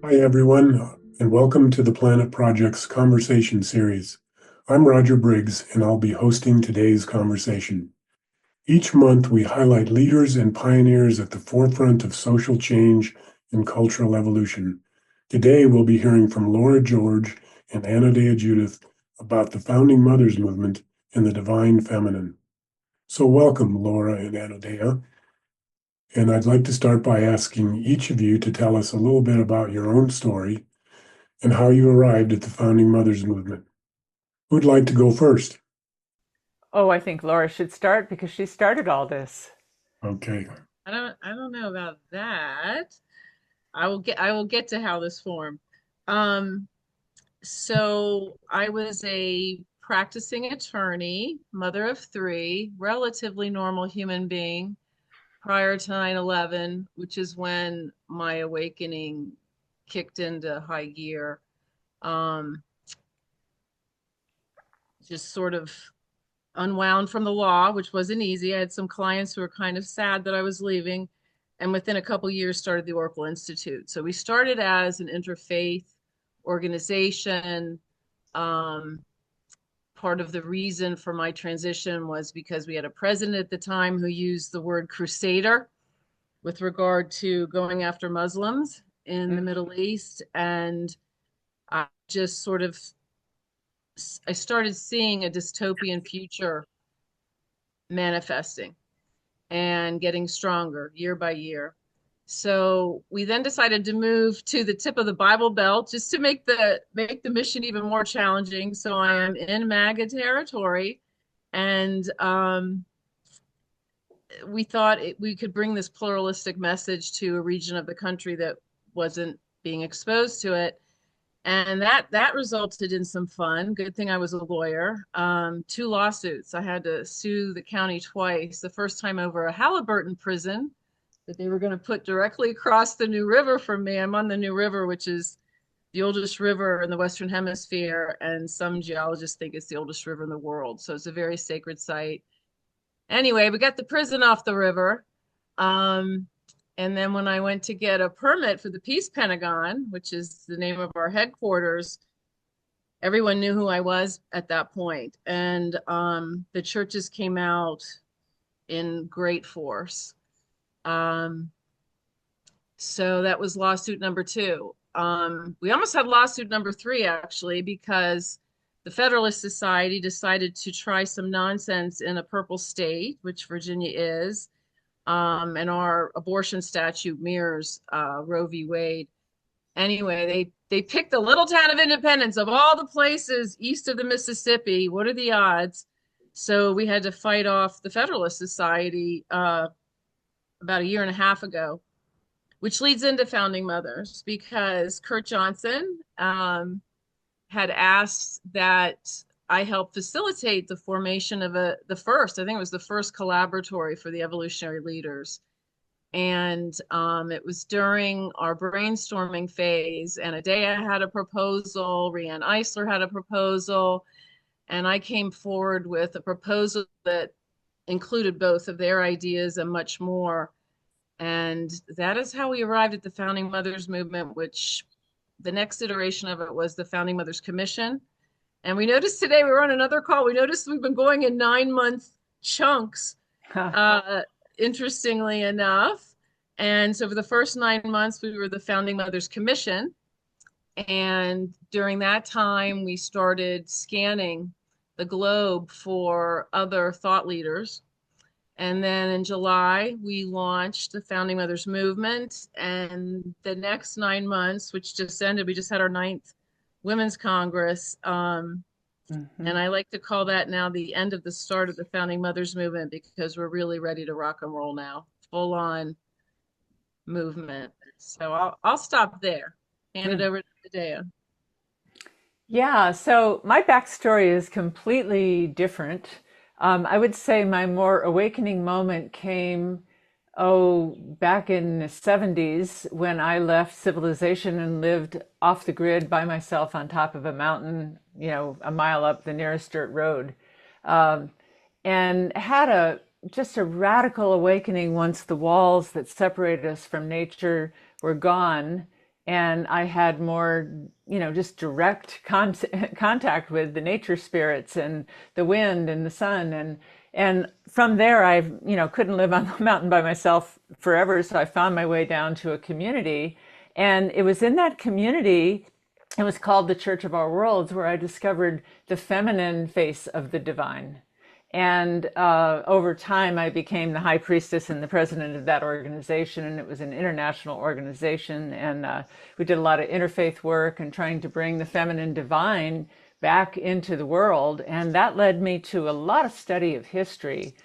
Hi, everyone, and welcome to the Planet Project's conversation series. I'm Roger Briggs, and I'll be hosting today's conversation. Each month, we highlight leaders and pioneers at the forefront of social change and cultural evolution. Today, we'll be hearing from Laura George and Anodea Judith about the Founding Mothers movement and the divine feminine. So, welcome, Laura and Anodea. And I'd like to start by asking each of you to tell us a little bit about your own story and how you arrived at the Founding Mothers movement. Who'd like to go first? Oh, I think Laura should start because she started all this. Okay. I don't know about that. I will get to how this formed. Um, so I was a practicing attorney, mother of three, relatively normal human being prior to 9/11, which is when my awakening kicked into high gear. Um, just sort of unwound from the law, which wasn't easy. I had some clients who were kind of sad that I was leaving, and within a couple years started the Oracle Institute. So we started as an interfaith organization. Um, Part of the reason for my transition was because we had a president at the time who used the word crusader with regard to going after Muslims in the Middle East. And I just sort of I started seeing a dystopian future manifesting and getting stronger year by year. So we then decided to move to the tip of the Bible Belt just to make the mission even more challenging. So I am in MAGA territory, and we thought we could bring this pluralistic message to a region of the country that wasn't being exposed to it. And that resulted in some fun. Good thing I was a lawyer. Two lawsuits. I had to sue the county twice. The first time over a Halliburton prison that they were going to put directly across the New River from me. I'm on the New River, which is the oldest river in the Western Hemisphere, and some geologists think it's the oldest river in the world. So it's a very sacred site. Anyway, we got the prison off the river. Um, and then when I went to get a permit for the Peace Pentagon, which is the name of our headquarters, everyone knew who I was at that point. And the churches came out in great force. Um, so that was lawsuit number two. We almost had lawsuit number three, actually, because the Federalist Society decided to try some nonsense in a purple state, which Virginia is. And our abortion statute mirrors Roe v. Wade. Anyway, they picked the little town of Independence of all the places east of the Mississippi. What are the odds? So we had to fight off the Federalist Society about a year and a half ago, which leads into Founding Mothers because Kurt Johnson had asked that I help facilitate the formation of the first, I think it was the first collaboratory for the evolutionary leaders. And it was during our brainstorming phase, and Anodea had a proposal, Rianne Eisler had a proposal, and I came forward with a proposal that included both of their ideas and much more. And that is how we arrived at the Founding Mothers movement, which the next iteration of it was the Founding Mothers Commission. And we noticed today we were on another call. We noticed we've been going in 9 month chunks, uh, interestingly enough. And so for the first 9 months, we were the Founding Mothers Commission. And during that time, we started scanning the globe for other thought leaders. And then in July, we launched the Founding Mothers Movement. And the next 9 months, which just ended, we just had our ninth Women's Congress. And I like to call that now the end of the start of the Founding Mothers Movement because we're really ready to rock and roll now, full on movement. So I'll stop there. Hand it over to Dea. Yeah, so my backstory is completely different. I would say my more awakening moment came, back in the 70s when I left civilization and lived off the grid by myself on top of a mountain, a mile up the nearest dirt road. Um, and had a just a radical awakening once the walls that separated us from nature were gone and I had more, just direct contact with the nature spirits and the wind and the sun. And from there, I, couldn't live on the mountain by myself forever. So I found my way down to a community. And it was in that community, it was called the Church of Our Worlds, where I discovered the feminine face of the divine. And over time, I became the high priestess and the president of that organization. And it was an international organization. And we did a lot of interfaith work and trying to bring the feminine divine back into the world. And that led me to a lot of study of history.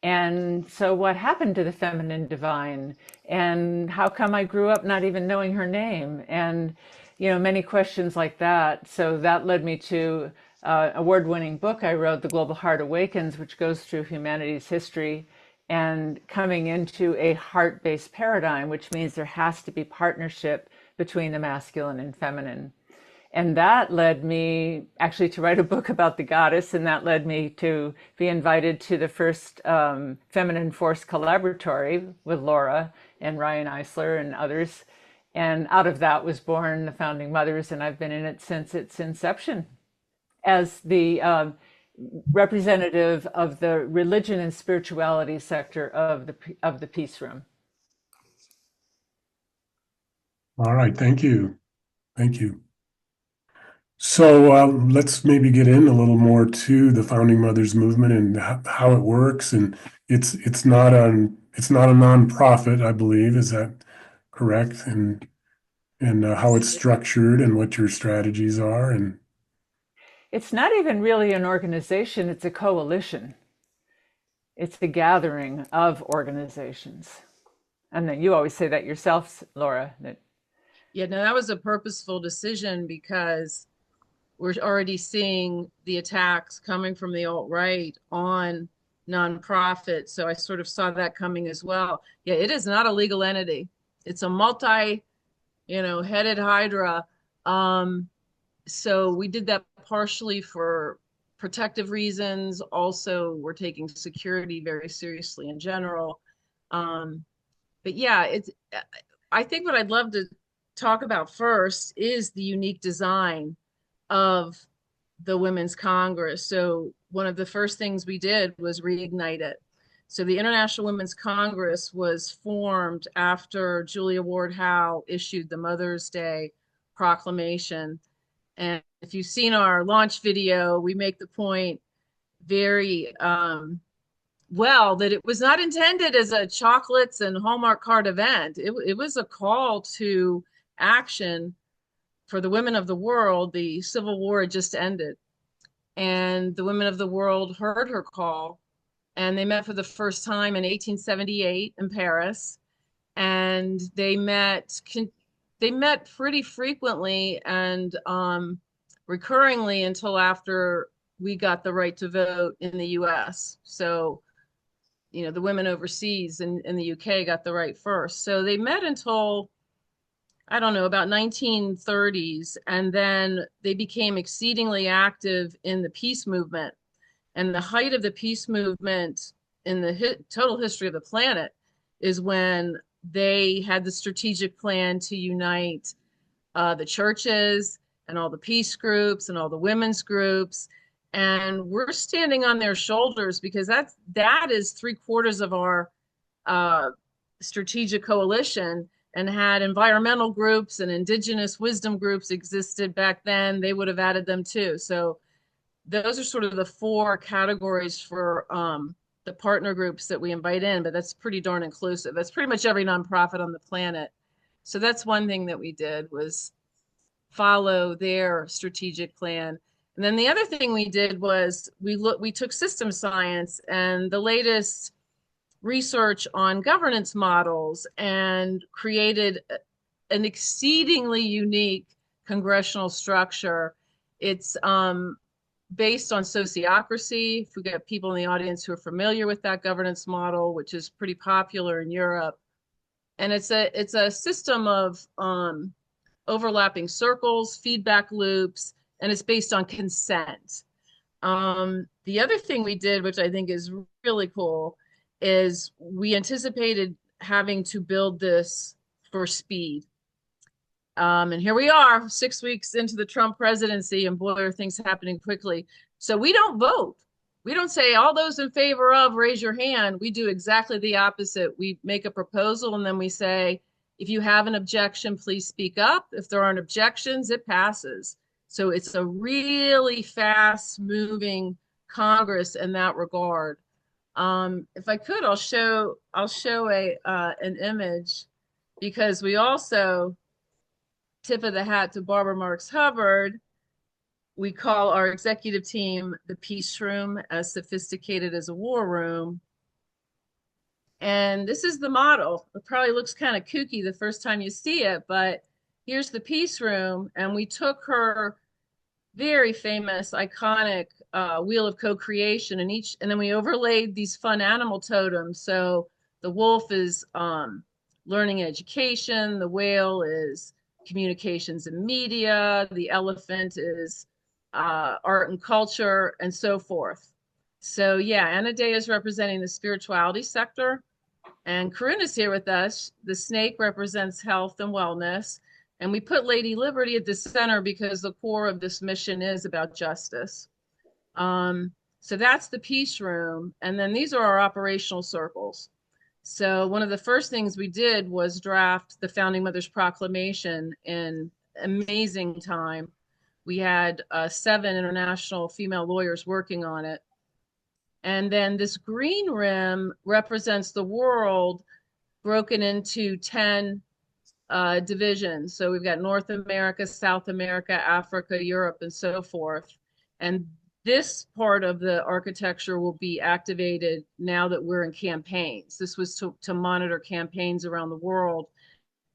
And so, what happened to the feminine divine? And how come I grew up not even knowing her name? And, many questions like that. So, that led me to award-winning book I wrote, The Global Heart Awakens, which goes through humanity's history and coming into a heart-based paradigm, which means there has to be partnership between the masculine and feminine. And that led me actually to write a book about the goddess, and that led me to be invited to the first Feminine Force Collaboratory with Laura and Ryan Eisler and others. And out of that was born the Founding Mothers, and I've been in it since its inception as the representative of the religion and spirituality sector of the Peace Room. All right, thank you. Thank you. So let's maybe get in a little more to the Founding Mothers movement and how it works. And it's not a nonprofit, I believe. Is that correct? And how it's structured and what your strategies are. And it's not even really an organization, it's a coalition. It's the gathering of organizations. And then you always say that yourself, Laura. Yeah, no, that was a purposeful decision because we're already seeing the attacks coming from the alt-right on nonprofits. So I sort of saw that coming as well. Yeah, it is not a legal entity. It's a headed hydra. So we did that partially for protective reasons. Also, we're taking security very seriously in general. But yeah, I think what I'd love to talk about first is the unique design of the Women's Congress. So one of the first things we did was reignite it. So the International Women's Congress was formed after Julia Ward Howe issued the Mother's Day proclamation. And if you've seen our launch video, we make the point very well that it was not intended as a chocolates and Hallmark card event. It was a call to action for the women of the world. The Civil War had just ended, and the women of the world heard her call, and they met for the first time in 1878 in Paris, and they met pretty frequently and recurringly until after we got the right to vote in the US. So, the women overseas in the UK got the right first. So they met until, I don't know, about 1930s. And then they became exceedingly active in the peace movement. And the height of the peace movement in the total history of the planet is when they had the strategic plan to unite the churches and all the peace groups and all the women's groups. And we're standing on their shoulders because that is 3/4 of our strategic coalition. And had environmental groups and indigenous wisdom groups existed back then, they would have added them too. So those are sort of the 4 categories for the partner groups that we invite in, but that's pretty darn inclusive. That's pretty much every nonprofit on the planet. So that's one thing that we did, was follow their strategic plan. And then the other thing we did was we took system science and the latest research on governance models and created an exceedingly unique congressional structure. It's based on sociocracy. If we get people in the audience who are familiar with that governance model, which is pretty popular in Europe. And it's a system of overlapping circles, feedback loops, and it's based on consent. The other thing we did, which I think is really cool, is we anticipated having to build this for speed. And here we are, 6 weeks into the Trump presidency, and boy, are things happening quickly. So we don't vote. We don't say all those in favor of raise your hand. We do exactly the opposite. We make a proposal and then we say, if you have an objection, please speak up. If there aren't objections, it passes. So it's a really fast moving Congress in that regard. If I could, I'll show a an image, because we also, tip of the hat to Barbara Marks Hubbard, we call our executive team the Peace Room, as sophisticated as a war room. And this is the model. It probably looks kind of kooky the first time you see it, but here's the Peace Room. And we took her very famous, iconic wheel of co-creation, and then we overlaid these fun animal totems. So the wolf is learning and education, the whale is communications and media, the elephant is art and culture, and so forth. So yeah, Anodea is representing the spirituality sector, and Karuna's here with us. The snake represents health and wellness. And we put Lady Liberty at the center because the core of this mission is about justice. So that's the Peace Room. And then these are our operational circles. So one of the first things we did was draft the Founding Mothers Proclamation in amazing time. We had 7 international female lawyers working on it. And then this green rim represents the world broken into 10 divisions. So we've got North America, South America, Africa, Europe, and so forth. And this part of the architecture will be activated now that we're in campaigns. This was to monitor campaigns around the world.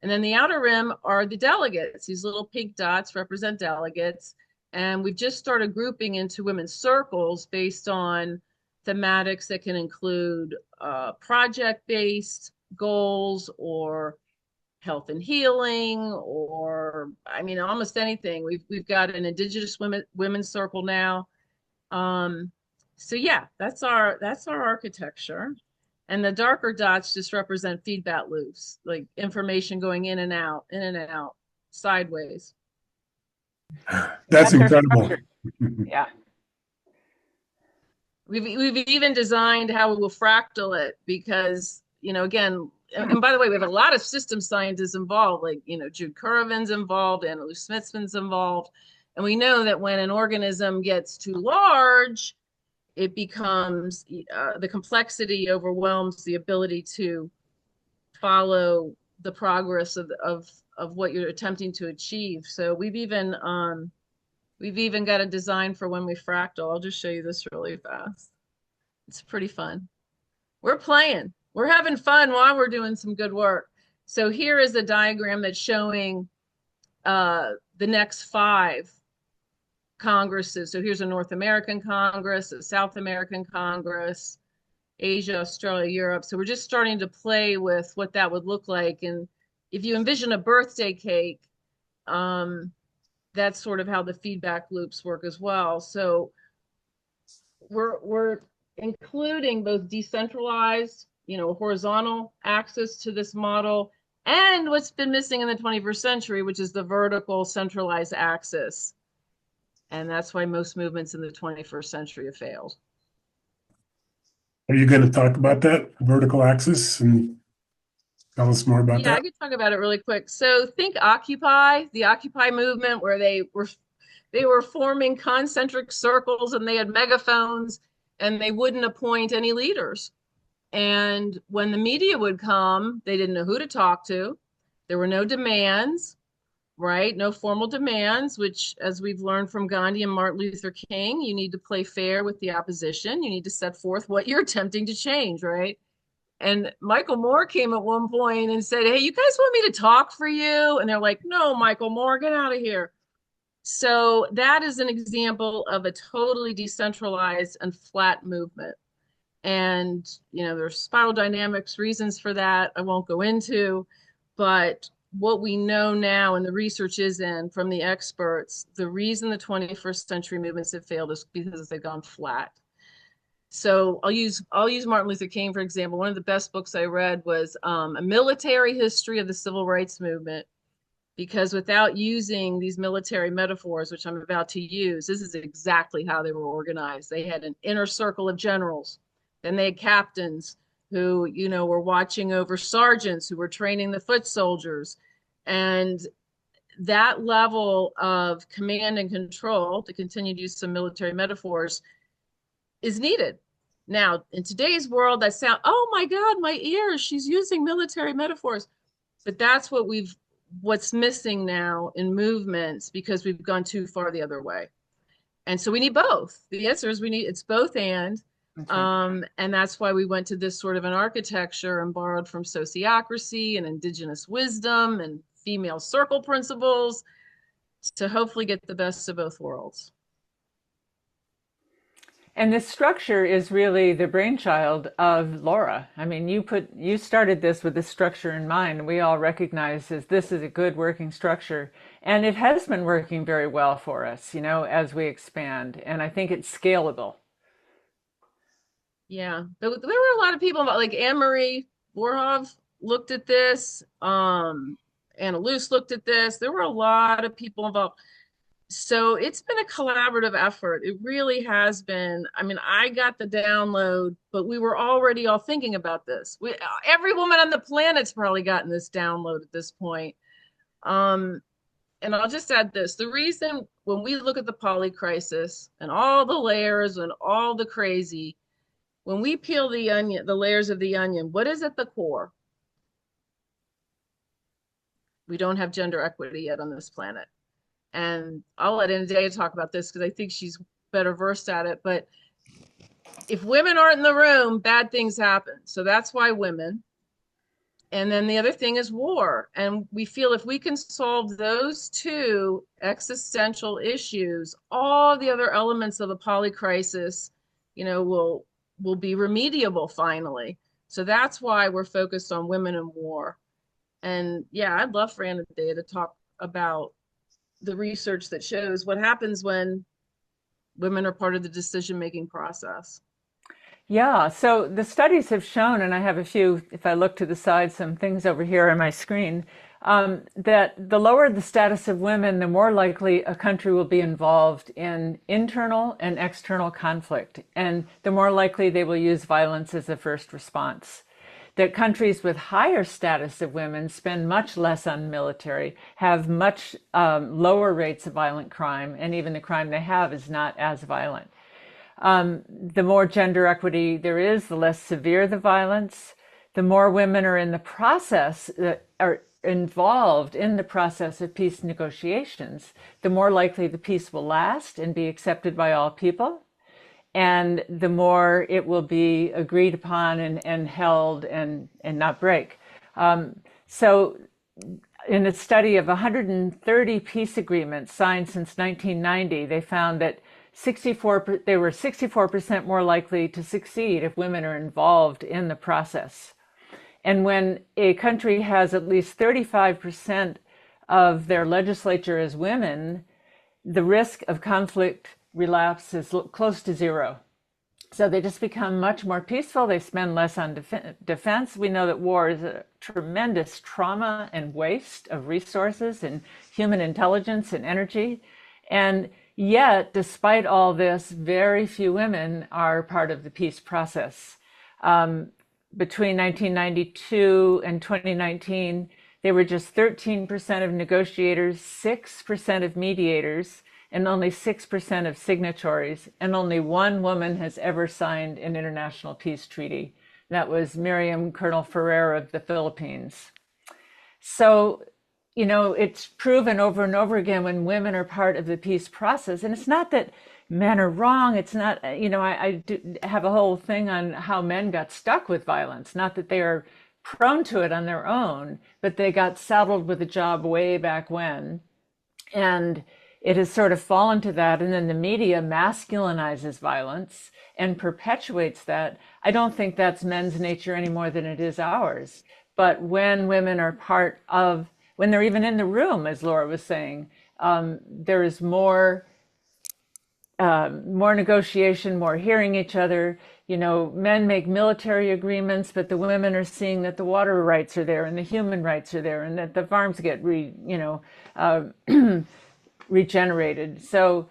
And then the outer rim are the delegates. These little pink dots represent delegates. And we've just started grouping into women's circles based on thematics that can include project-based goals, or health and healing, or I mean, almost anything. We've got an Indigenous women's circle now. So yeah, that's our architecture. And the darker dots just represent feedback loops, like information going in and out, sideways. That's incredible. Yeah. We've even designed how we will fractal it, because, again, and by the way, we have a lot of system scientists involved, like, Jude Currivan's involved, Anna Lou Smithson's involved. And we know that when an organism gets too large, it becomes, the complexity overwhelms the ability to follow the progress of what you're attempting to achieve. So we've even got a design for when we fractal. I'll just show you this really fast. It's pretty fun. We're playing. We're having fun while we're doing some good work. So here is a diagram that's showing the next 5 congresses. So here's a North American Congress, a South American Congress, Asia, Australia, Europe. So we're just starting to play with what that would look like. And if you envision a birthday cake, that's sort of how the feedback loops work as well. So we're including both decentralized, horizontal axis to this model, and what's been missing in the 21st century, which is the vertical centralized axis. And that's why most movements in the 21st century have failed. Are you going to talk about that vertical axis and tell us more about that? Yeah, I could talk about it really quick. So think Occupy, the Occupy movement, where they were forming concentric circles and they had megaphones and they wouldn't appoint any leaders. And when the media would come, they didn't know who to talk to. There were no demands, right? No formal demands, which, as we've learned from Gandhi and Martin Luther King, you need to play fair with the opposition. You need to set forth what you're attempting to change, right? And Michael Moore came at one point and said, "Hey, you guys want me to talk for you?" And they're like, "No, Michael Moore, get out of here." So that is an example of a totally decentralized and flat movement. And, there's spiral dynamics reasons for that I won't go into, but what we know now, and the research is in from the experts, the reason the 21st century movements have failed is because they've gone flat. So I'll use Martin Luther King, for example. One of the best books I read was A Military History of the Civil Rights Movement. because without using these military metaphors, which I'm about to use, this is exactly how they were organized. They had an inner circle of generals, then they had captains who, were watching over sergeants who were training the foot soldiers. And that level of command and control, to continue to use some military metaphors, is needed. Now, in today's world, that sound, oh my God, my ears, she's using military metaphors. But that's what's missing now in movements, because we've gone too far the other way. And so we need both. The answer is it's both and. And that's why we went to this sort of an architecture and borrowed from sociocracy and indigenous wisdom and female circle principles to hopefully get the best of both worlds. And this structure is really the brainchild of Laura. I mean, you started this with this structure in mind, and we all recognize this is a good working structure. And it has been working very well for us, as we expand. And I think it's scalable. Yeah, there were a lot of people about, like Anne-Marie Borhoff looked at this. Anna Luce looked at this. There were a lot of people involved. So it's been a collaborative effort. It really has been. I mean, I got the download, but we were already all thinking about this. Every woman on the planet's probably gotten this download at this point. And I'll just add this. The reason when we look at the poly crisis and all the layers and all the crazy, when we peel the onion, the layers of the onion, what is at the core? We don't have gender equity yet on this planet. And I'll let Anodea talk about this because I think she's better versed at it. But if women aren't in the room, bad things happen. So that's why women. And then the other thing is war. And we feel if we can solve those two existential issues, all the other elements of the poly crisis, will be remediable finally. So that's why we're focused on women in war. And yeah, I'd love for Anodea to talk about the research that shows what happens when women are part of the decision-making process. Yeah, so the studies have shown, and I have a few, if I look to the side, some things over here on my screen, that the lower the status of women, the more likely a country will be involved in internal and external conflict, and the more likely they will use violence as a first response. That countries with higher status of women spend much less on military, have much lower rates of violent crime, and even the crime they have is not as violent. The more gender equity there is, the less severe the violence. The more women are in the process, are involved in the process of peace negotiations, the more likely the peace will last and be accepted by all people. And the more it will be agreed upon and held and not break. So in a study of 130 peace agreements signed since 1990, they found that they were 64% more likely to succeed if women are involved in the process. And when a country has at least 35% of their legislature as women, the risk of conflict relapse is close to zero. So they just become much more peaceful. They spend less on defense. We know that war is a tremendous trauma and waste of resources and human intelligence and energy. And yet, despite all this, very few women are part of the peace process. Between 1992 and 2019, they were just 13% of negotiators, 6% of mediators, and only 6% of signatories, and only one woman has ever signed an international peace treaty. That was Miriam Colonel Ferrer of the Philippines. So, it's proven over and over again when women are part of the peace process. And it's not that men are wrong. It's not, I do have a whole thing on how men got stuck with violence, not that they are prone to it on their own, but they got saddled with a job way back when. And it has sort of fallen to that, and then the media masculinizes violence and perpetuates that. I don't think that's men's nature any more than it is ours. But when women are when they're even in the room, as Laura was saying, there is more negotiation, more hearing each other. men make military agreements, but the women are seeing that the water rights are there and the human rights are there and that the farms get uh, regenerated. So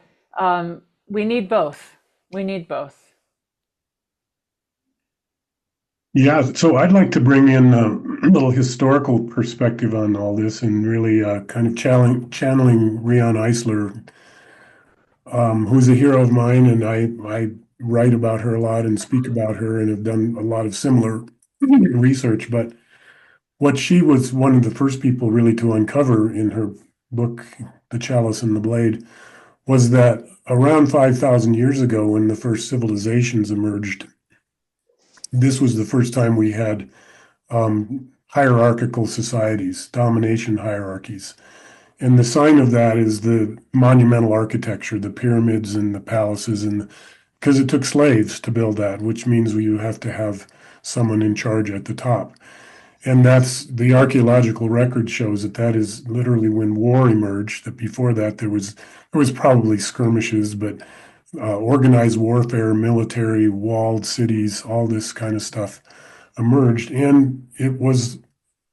we need both. We need both. Yeah, so I'd like to bring in a little historical perspective on all this and really kind of channeling Rion Eisler, who's a hero of mine, and I write about her a lot and speak about her and have done a lot of similar research. But what she was one of the first people really to uncover in her book, The Chalice and the Blade, was that around 5,000 years ago, when the first civilizations emerged, this was the first time we had hierarchical societies, domination hierarchies. And the sign of that is the monumental architecture, the pyramids and the palaces, and because it took slaves to build that, which means you have to have someone in charge at the top. And that's the archaeological record shows that that is literally when war emerged. That before that there was probably skirmishes, but organized warfare, military, walled cities, all this kind of stuff emerged, and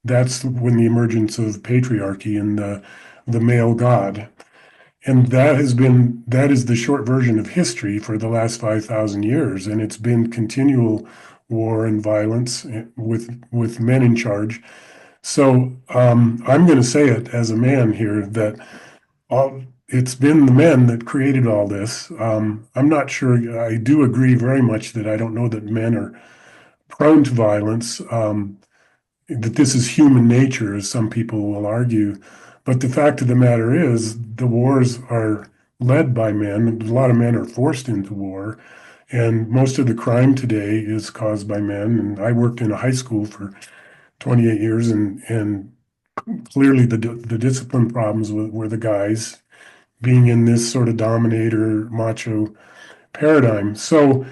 that's when the emergence of patriarchy and the male god. And that is the short version of history for the last 5,000 years. And it's been continual war and violence with men in charge. So I'm going to say it as a man here that it's been the men that created all this. I'm not sure. I do agree very much that I don't know that men are prone to violence. That this is human nature, as some people will argue. But the fact of the matter is, the wars are led by men. A lot of men are forced into war, and most of the crime today is caused by men. And I worked in a high school for 28 years, and clearly the discipline problems were the guys being in this sort of dominator macho paradigm. So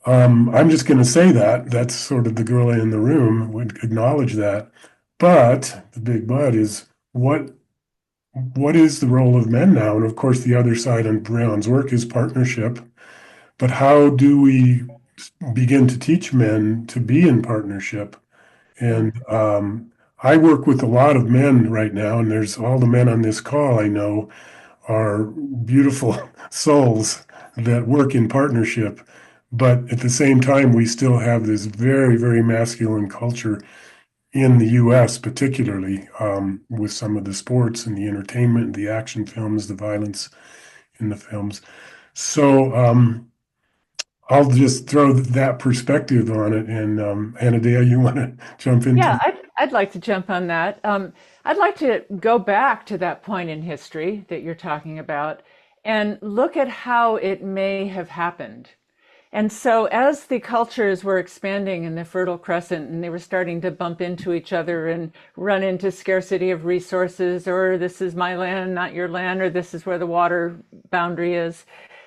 I'm just going to say that that's sort of the gorilla in the room would acknowledge that. But the big but is what is the role of men now? And of course, the other side on Brown's work is partnership. But how do we begin to teach men to be in partnership? And I work with a lot of men right now, and there's all the men on this call I know are beautiful souls that work in partnership. But at the same time, we still have this very, very masculine culture in the US, particularly with some of the sports and the entertainment, the action films, the violence in the films. So I'll just throw that perspective on it. And Anodea, you want to jump into Yeah, that? I'd like to jump on that. I'd like to go back to that point in history that you're talking about and look at how it may have happened. And so, as the cultures were expanding in the Fertile Crescent and they were starting to bump into each other and run into scarcity of resources, or this is my land, not your land, or this is where the water boundary is,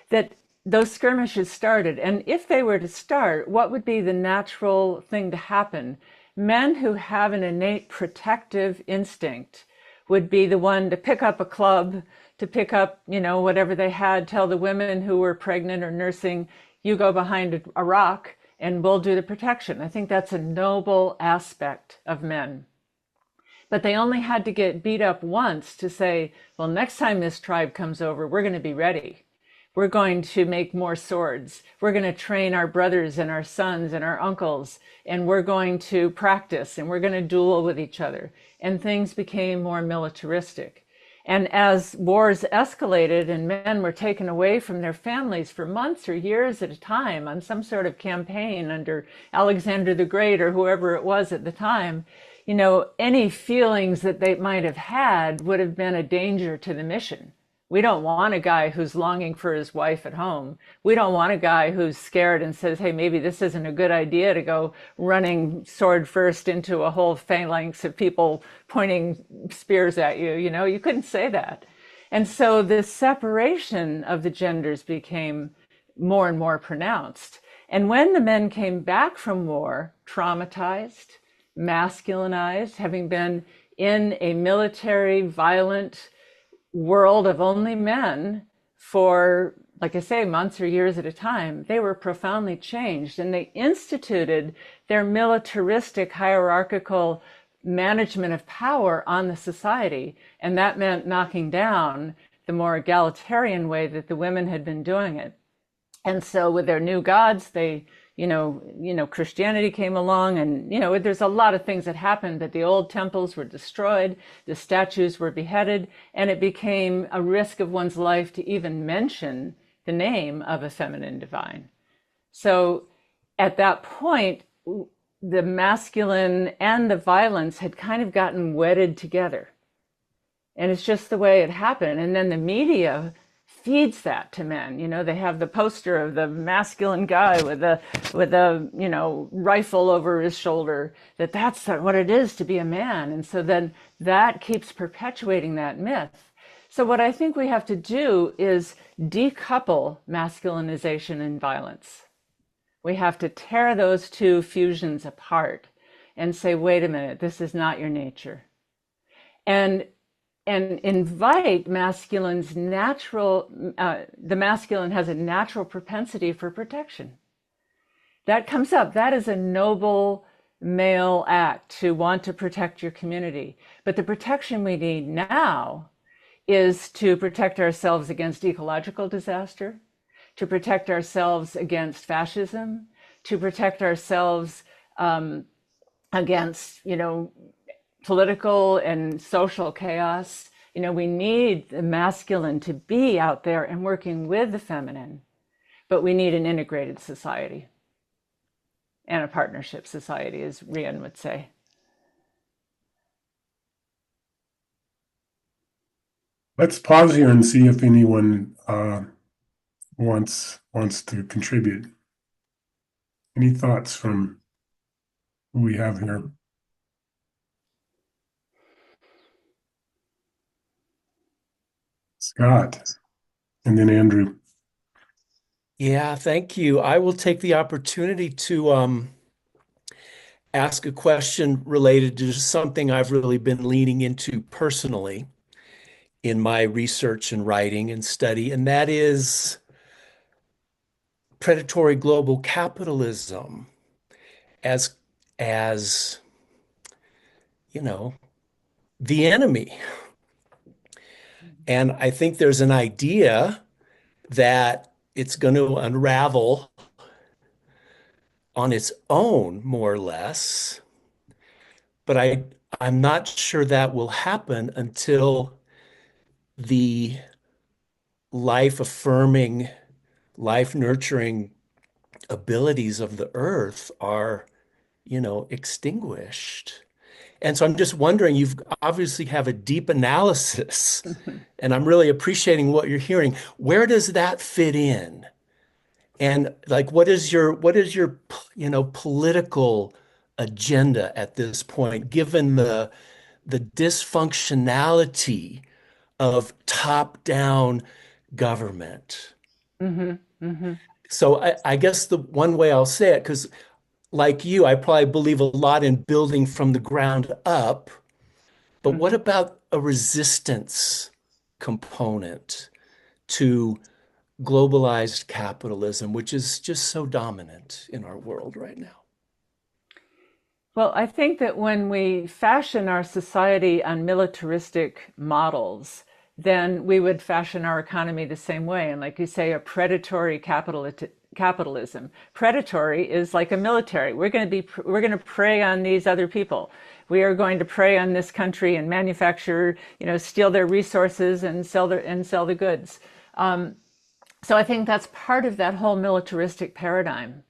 that those skirmishes started. And if they were to start, what would be the natural thing to happen? Men who have an innate protective instinct would be the one to pick up a club, to pick up, whatever they had, tell the women who were pregnant or nursing, you go behind a rock and we'll do the protection. I think that's a noble aspect of men. But they only had to get beat up once to say, well, next time this tribe comes over, we're going to be ready. We're going to make more swords. We're going to train our brothers and our sons and our uncles, and we're going to practice and we're going to duel with each other. And things became more militaristic. And as wars escalated and men were taken away from their families for months or years at a time on some sort of campaign under Alexander the Great or whoever it was at the time, any feelings that they might have had would have been a danger to the mission. We don't want a guy who's longing for his wife at home. We don't want a guy who's scared and says, hey, maybe this isn't a good idea to go running sword first into a whole phalanx of people pointing spears at you. You couldn't say that. And so this separation of the genders became more and more pronounced. And when the men came back from war, traumatized, masculinized, having been in a military, violent world of only men for like I say, months or years at a time, they were profoundly changed, and they instituted their militaristic hierarchical management of power on the society. And that meant knocking down the more egalitarian way that the women had been doing it. And so with their new gods, they, Christianity came along, and, there's a lot of things that happened, but the old temples were destroyed, the statues were beheaded, and it became a risk of one's life to even mention the name of a feminine divine. So at that point, the masculine and the violence had kind of gotten wedded together. And it's just the way it happened. And then the media feeds that to men. They have the poster of the masculine guy with a rifle over his shoulder, that's what it is to be a man. And so then that keeps perpetuating that myth. So what I think we have to do is decouple masculinization and violence. We have to tear those two fusions apart and say, wait a minute, this is not your nature. And invite masculine's natural, the masculine has a natural propensity for protection. That comes up. That is a noble male act, to want to protect your community. But the protection we need now is to protect ourselves against ecological disaster, to protect ourselves against fascism, to protect ourselves against, political and social chaos. We need the masculine to be out there and working with the feminine, but we need an integrated society and a partnership society, as Rian would say. Let's pause here and see if anyone wants to contribute. Any thoughts from who we have here? Scott, and then Andrew. Yeah, thank you. I will take the opportunity to ask a question related to something I've really been leaning into personally in my research and writing and study, and that is predatory global capitalism as the enemy. And I think there's an idea that it's going to unravel on its own, more or less. But I'm not sure that will happen until the life-affirming, life-nurturing abilities of the earth are, extinguished. And so I'm just wondering, you've obviously have a deep analysis, and I'm really appreciating what you're hearing. Where does that fit in? And like, what is your political agenda at this point, given the dysfunctionality of top-down government? Mm-hmm, mm-hmm. So I guess the one way I'll say it, because like you, I probably believe a lot in building from the ground up, but what about a resistance component to globalized capitalism, which is just so dominant in our world right now? Well, I think that when we fashion our society on militaristic models, then we would fashion our economy the same way. And like you say, a predatory capitalism. Predatory is like a military. We're going to prey on these other people. We are going to prey on this country and manufacture, steal their resources and sell the goods. So I think that's part of that whole militaristic paradigm.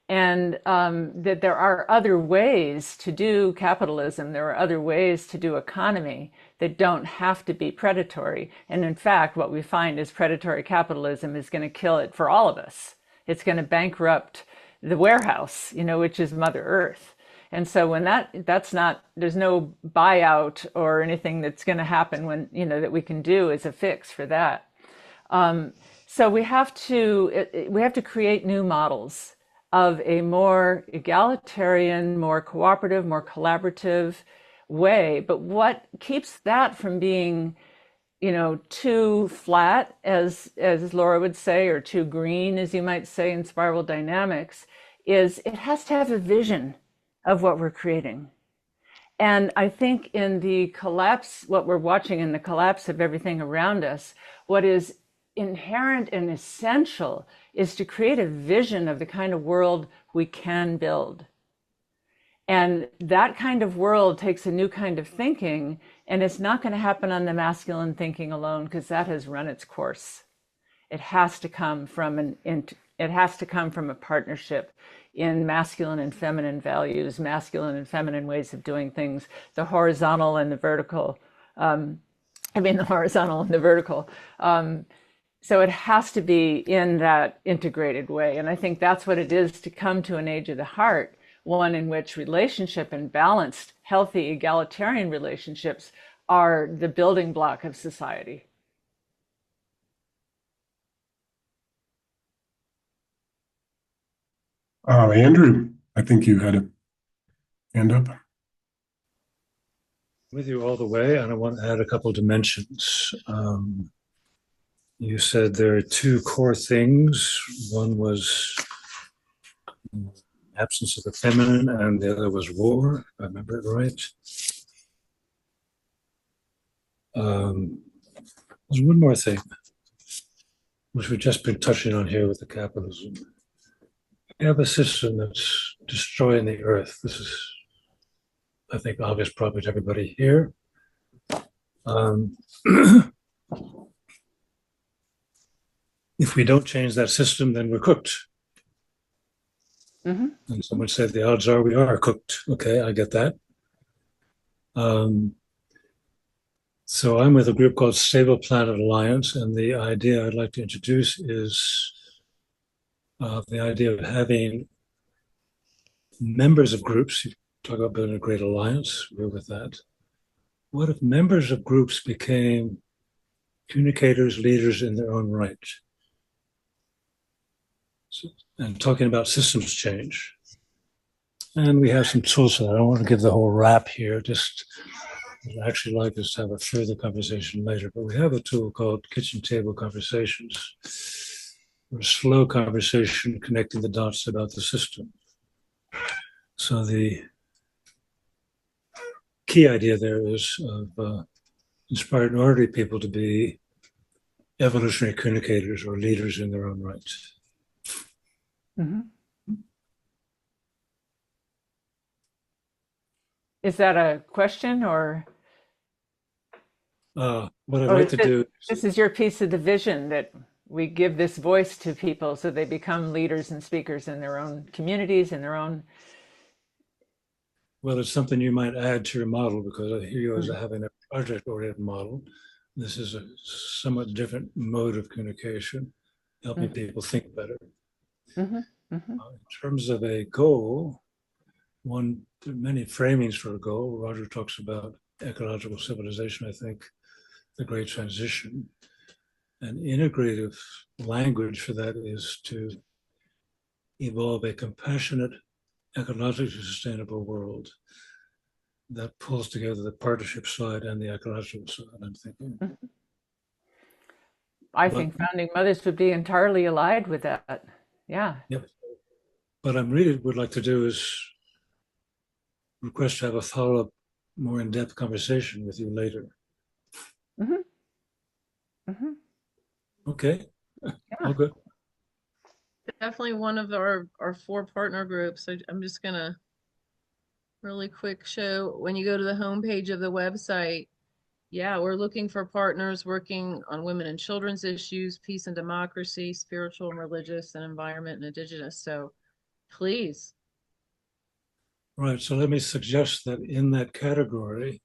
And that there are other ways to do capitalism. There are other ways to do economy that don't have to be predatory. And in fact, what we find is predatory capitalism is going to kill it for all of us. It's going to bankrupt the warehouse, which is Mother Earth. And so when that's not, there's no buyout or anything that's going to happen when, that we can do as a fix for that. So we have to create new models of a more egalitarian, more cooperative, more collaborative way. But what keeps that from being too flat, as Laura would say, or too green, as you might say, in spiral dynamics, is it has to have a vision of what we're creating. And I think in the collapse, what we're watching in the collapse of everything around us, what is inherent and essential is to create a vision of the kind of world we can build. And that kind of world takes a new kind of thinking, and it's not going to happen on the masculine thinking alone because that has run its course. It has to come from a partnership in masculine and feminine values, masculine and feminine ways of doing things, the horizontal and the vertical. The horizontal and the vertical. So it has to be in that integrated way. And I think that's what it is to come to an age of the heart, one in which relationship and balanced, healthy, egalitarian relationships are the building block of society. Andrew, I think you had a hand up. With you all the way, and I want to add a couple dimensions. You said there are two core things. One was absence of the feminine, and the other was war, if I remember it right. There's one more thing, which we've just been touching on here with the capitalism. We have a system that's destroying the earth. This is, I think, obvious probably to everybody here. If we don't change that system, then we're cooked. Mm-hmm. And someone said the odds are we are cooked. Okay, I get that. So I'm with a group called Stable Planet Alliance, and the idea I'd like to introduce is the idea of having members of groups. You talk about building a great alliance, we're with that. What if members of groups became communicators, leaders in their own right? And talking about systems change. And we have some tools for that. I don't want to give the whole wrap here, just I'd actually like us to have a further conversation later, but we have a tool called Kitchen Table Conversations, a slow conversation connecting the dots about the system. So the key idea there is of inspiring ordinary people to be evolutionary communicators or leaders in their own right. Mm-hmm. Is that a question or? What I'd like to do. This is your piece of the vision that we give this voice to people so they become leaders and speakers in their own communities, in their own. Well, it's something you might add to your model because I hear you as having a project-oriented model. This is a somewhat different mode of communication, helping people think better. Mm-hmm. Mm-hmm. In terms of a goal, there are many framings for a goal. Roger talks about ecological civilization, I think, the great transition. An integrative language for that is to evolve a compassionate, ecologically sustainable world that pulls together the partnership side and the ecological side, I'm thinking. I think founding mothers would be entirely aligned with that. Yeah. Yep. What I really would like to do is request to have a follow-up, more in-depth conversation with you later. Mm-hmm. Mm-hmm. Okay. Yeah. All good. Definitely one of our 4 partner groups. I'm just gonna really quick show when you go to the homepage of the website. Yeah, we're looking for partners working on women and children's issues, peace and democracy, spiritual and religious, and environment and indigenous. So please. Right. So let me suggest that in that category,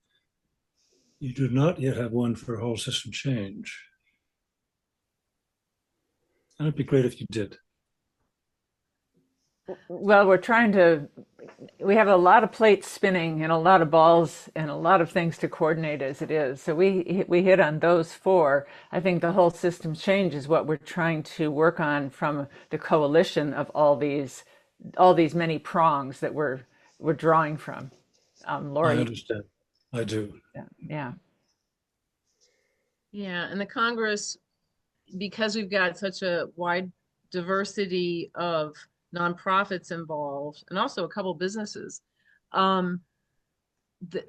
you do not yet have one for whole system change. And it'd be great if you did. Well, we have a lot of plates spinning and a lot of balls and a lot of things to coordinate as it is. So we hit on those 4. I think the whole systems change is what we're trying to work on from the coalition of all these many prongs that we're drawing from. Laura, I understand. I do. Yeah. Yeah, and the Congress, because we've got such a wide diversity of nonprofits involved and also a couple businesses, um, the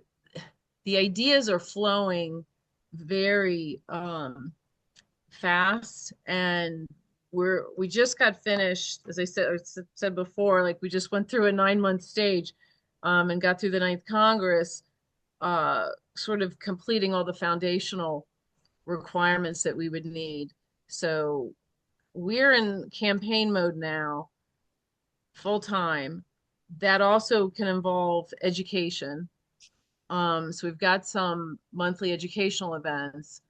the ideas are flowing very fast, and we just got finished, as I said before, like we just went through a 9-month stage, and got through the ninth Congress, sort of completing all the foundational requirements that we would need. So we're in campaign mode now, full time. That also can involve education. So we've got some monthly educational events.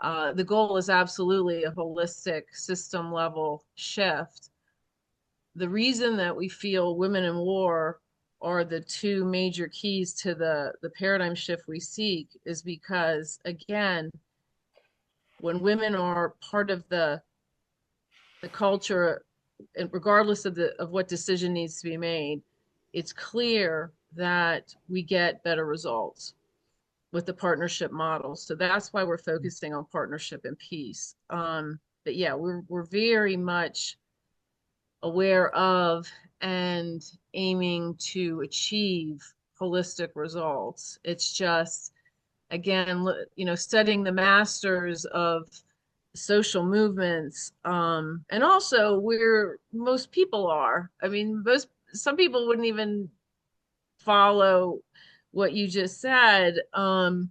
The goal is absolutely a holistic system level shift. The reason that we feel women in war are the two major keys to the paradigm shift we seek is because, again, when women are part of the culture, and regardless of what decision needs to be made, it's clear that we get better results with the partnership model. So that's why we're focusing on partnership and peace. But yeah, we're very much aware of and aiming to achieve holistic results. It's just, again, studying the masters of social movements, and also where most people are. I mean, some people wouldn't even follow what you just said, and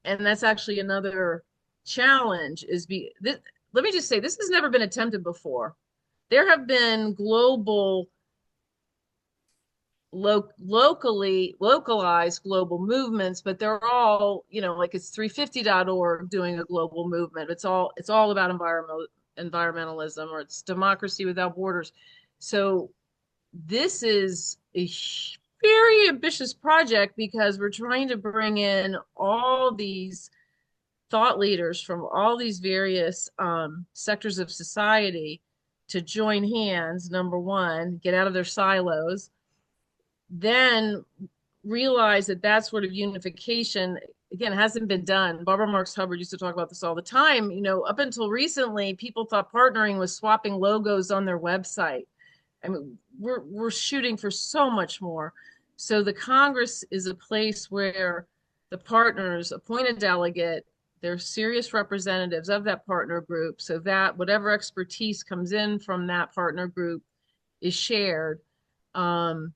that's actually another challenge. Let me just say, this has never been attempted before. There have been global, localized global movements, but they're all, like it's 350.org doing a global movement. It's all about environmentalism, or it's democracy without borders. So this is a very ambitious project because we're trying to bring in all these thought leaders from all these various sectors of society to join hands, number one, get out of their silos, then realize that that sort of unification, again, hasn't been done. Barbara Marx Hubbard used to talk about this all the time. Up until recently, people thought partnering was swapping logos on their website. I mean, we're shooting for so much more. So the Congress is a place where the partners appoint a delegate. They're serious representatives of that partner group, so that whatever expertise comes in from that partner group is shared. But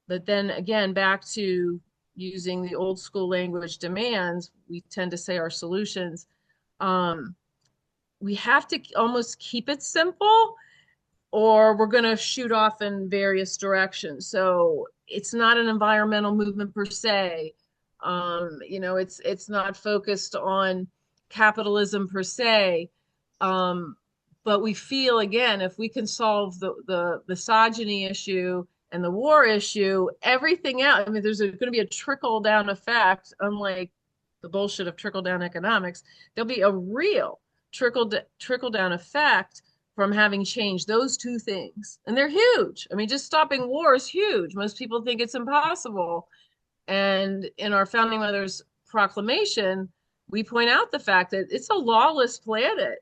then again, back to using the old school language demands, we tend to say our solutions. We have to almost keep it simple, or we're going to shoot off in various directions. So it's not an environmental movement per se. It's not focused on capitalism per se. But we feel, again, if we can solve the misogyny issue and the war issue, everything else, I mean, there's going to be a trickle down effect, unlike the bullshit of trickle down economics. There'll be a real trickle down effect from having changed those two things. And they're huge. I mean, just stopping war is huge. Most people think it's impossible. And in our founding mothers proclamation, we point out the fact that it's a lawless planet.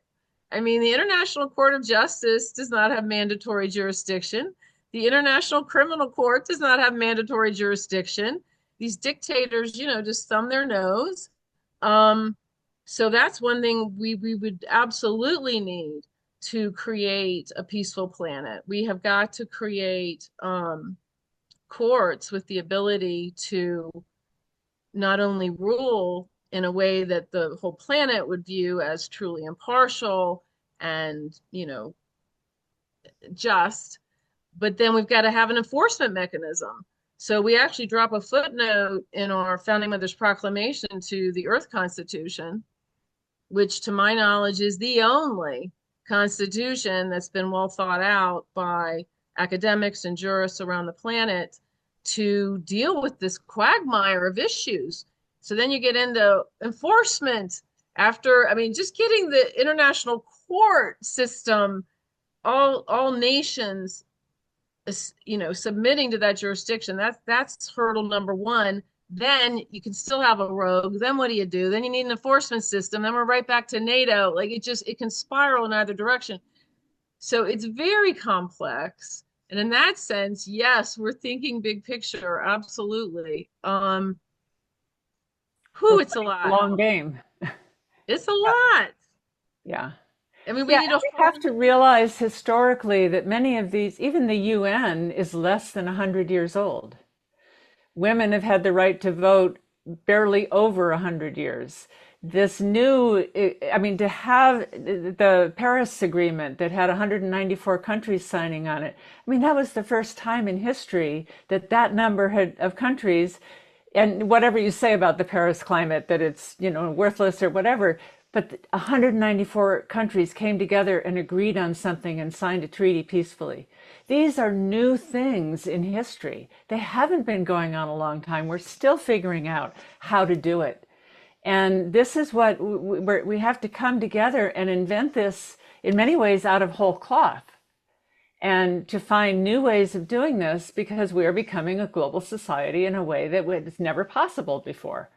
I mean, the International Court of Justice does not have mandatory jurisdiction. The International Criminal Court does not have mandatory jurisdiction. These dictators, just thumb their nose. So that's one thing we would absolutely need to create a peaceful planet. We have got to create courts with the ability to not only rule in a way that the whole planet would view as truly impartial and, just, but then we've got to have an enforcement mechanism. So we actually drop a footnote in our founding mothers proclamation to the Earth Constitution, which to my knowledge is the only constitution that's been well thought out by academics and jurists around the planet to deal with this quagmire of issues. So then you get into enforcement after, I mean, just getting the international court system, all nations, submitting to that jurisdiction. That's hurdle number one. then you can still have a rogue. Then what do? Then you need an enforcement system. Then we're right back to NATO. Like it can spiral in either direction. So it's very complex. And in that sense, yes, we're thinking big picture. Absolutely. It's a lot. Long game. It's a lot. Yeah. I mean, we need a we have to realize historically that many of these, even the UN is less than 100 years old. Women have had the right to vote barely over 100 years. This new, I mean, to have the Paris Agreement that had 194 countries signing on it, I mean, that was the first time in history that that number of countries, and whatever you say about the Paris climate, that it's, worthless or whatever, but 194 countries came together and agreed on something and signed a treaty peacefully. These are new things in history. They haven't been going on a long time. We're still figuring out how to do it. And this is what we have to come together and invent this in many ways out of whole cloth, and to find new ways of doing this, because we are becoming a global society in a way that was never possible before.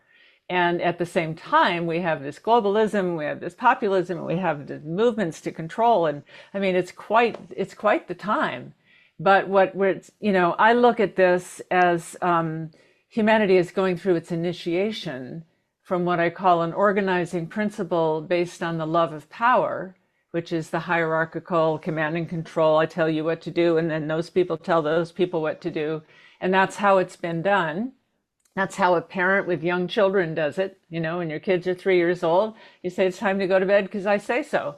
And at the same time, we have this globalism, we have this populism, we have the movements to control. And I mean, it's quite the time. But I look at this as humanity is going through its initiation from what I call an organizing principle based on the love of power, which is the hierarchical command and control. I tell you what to do, and then those people tell those people what to do. And that's how it's been done. That's how a parent with young children does it. When your kids are 3 years old, you say, it's time to go to bed because I say so.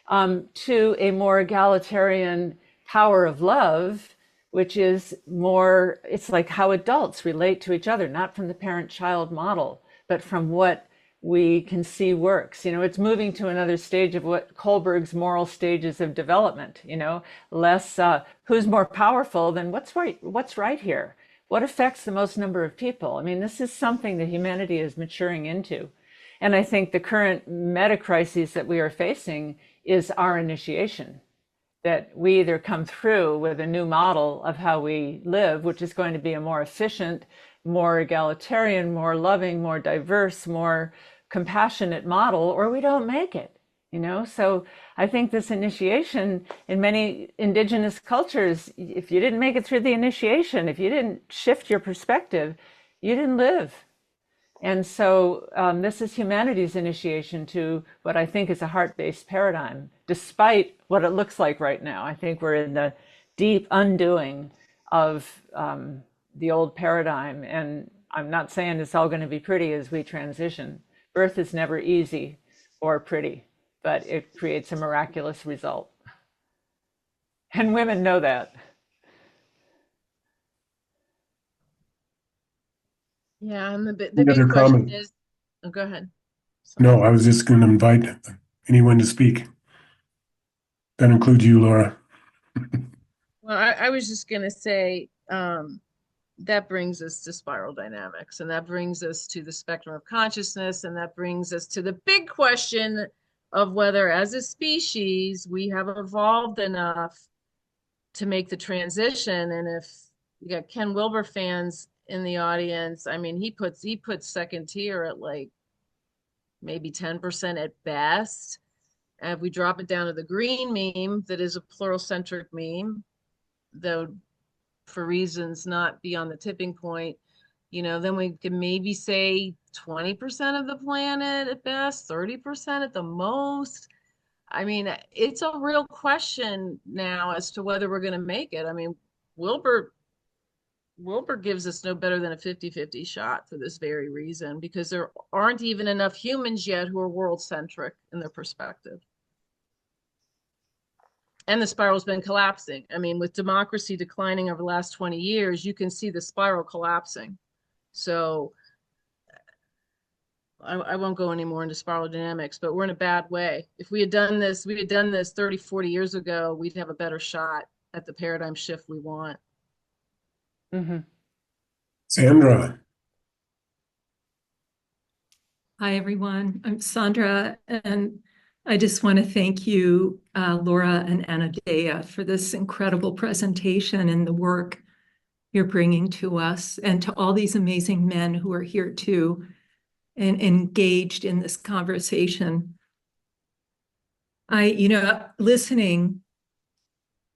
To a more egalitarian power of love, which is more, it's like how adults relate to each other, not from the parent-child model, but from what we can see works. It's moving to another stage of what Kohlberg's moral stages of development, less who's more powerful than what's right here. What affects the most number of people? I mean, this is something that humanity is maturing into. And I think the current meta crisis that we are facing is our initiation, that we either come through with a new model of how we live, which is going to be a more efficient, more egalitarian, more loving, more diverse, more compassionate model, or we don't make it. So I think this initiation in many indigenous cultures, if you didn't make it through the initiation, if you didn't shift your perspective, you didn't live. And so this is humanity's initiation to what I think is a heart-based paradigm, despite what it looks like right now. I think we're in the deep undoing of the old paradigm. And I'm not saying it's all going to be pretty as we transition. Birth is never easy or pretty, but it creates a miraculous result. And women know that. Yeah, and the Any big other question comment? is, oh, go ahead. Sorry. No, I was just going to invite anyone to speak. That includes you, Laura. Well, I was just going to say that brings us to spiral dynamics, and that brings us to the spectrum of consciousness, and that brings us to the big question of whether, as a species, we have evolved enough to make the transition. And if you got Ken Wilber fans in the audience, I mean, he puts second tier at like maybe 10% at best. And if we drop it down to the green meme, that is a pluricentric meme, though for reasons not beyond the tipping point, then we can maybe say 20% of the planet at best, 30% at the most. I mean, it's a real question now as to whether we're going to make it. I mean, Wilbur gives us no better than a 50-50 shot for this very reason, because there aren't even enough humans yet who are world-centric in their perspective. And the spiral's been collapsing. I mean, with democracy declining over the last 20 years, you can see the spiral collapsing. So I won't go any more into spiral dynamics, but we're in a bad way. If we had done this 30, 40 years ago, we'd have a better shot at the paradigm shift we want. Mm-hmm. Sandra. Hi, everyone. I'm Sandra, and I just want to thank you, Laura and Anodea, for this incredible presentation and the work you're bringing to us, and to all these amazing men who are here too and engaged in this conversation. Listening,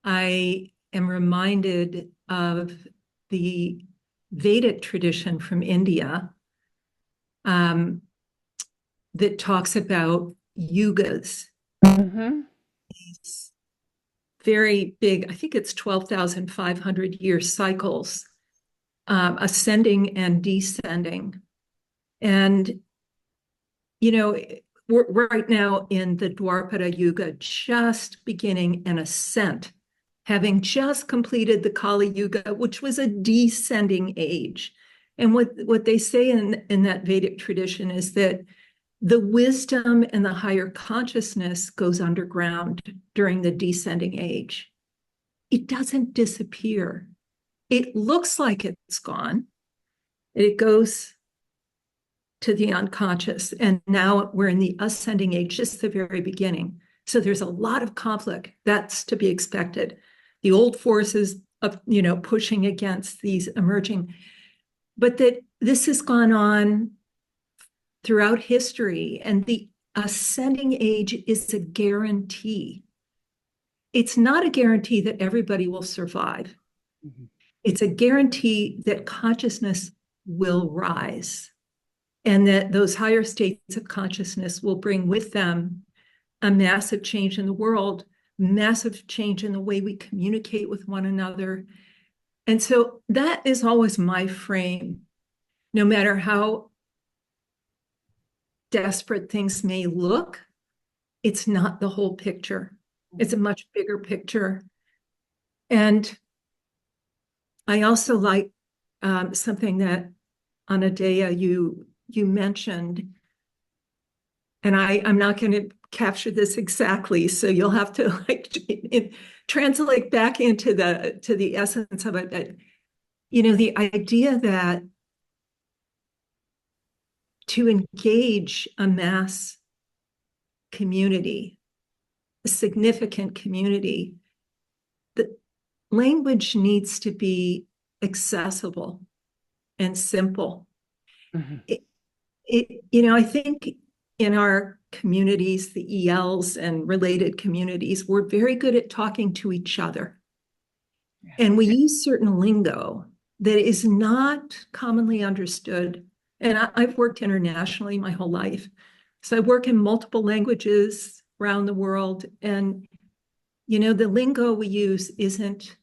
I am reminded of the Vedic tradition from India that talks about yugas. Mm-hmm. These very big, I think it's 12,500 year cycles, ascending and descending. And, we're right now in the Dwapara Yuga, just beginning an ascent, having just completed the Kali Yuga, which was a descending age. And what they say in that Vedic tradition is that the wisdom and the higher consciousness goes underground during the descending age. It doesn't disappear. It looks like it's gone. It goes to the unconscious. And now we're in the ascending age, just the very beginning. So there's a lot of conflict. That's to be expected. The old forces of, pushing against these emerging, but that this has gone on throughout history, and the ascending age is a guarantee. It's not a guarantee that everybody will survive. Mm-hmm. It's a guarantee that consciousness will rise, and that those higher states of consciousness will bring with them a massive change in the world, massive change in the way we communicate with one another. And so that is always my frame, no matter how desperate things may look. It's not the whole picture. It's a much bigger picture. And I also like something that Anodea, you mentioned, and I'm not going to capture this exactly, so you'll have to translate back into the essence of it. But, the idea that to engage a mass community, a significant community, the language needs to be accessible and simple. Mm-hmm. I think in our communities, the ELs and related communities, we're very good at talking to each other. Yeah. And we use certain lingo that is not commonly understood. And I've worked internationally my whole life. So I work in multiple languages around the world. And, the lingo we use isn't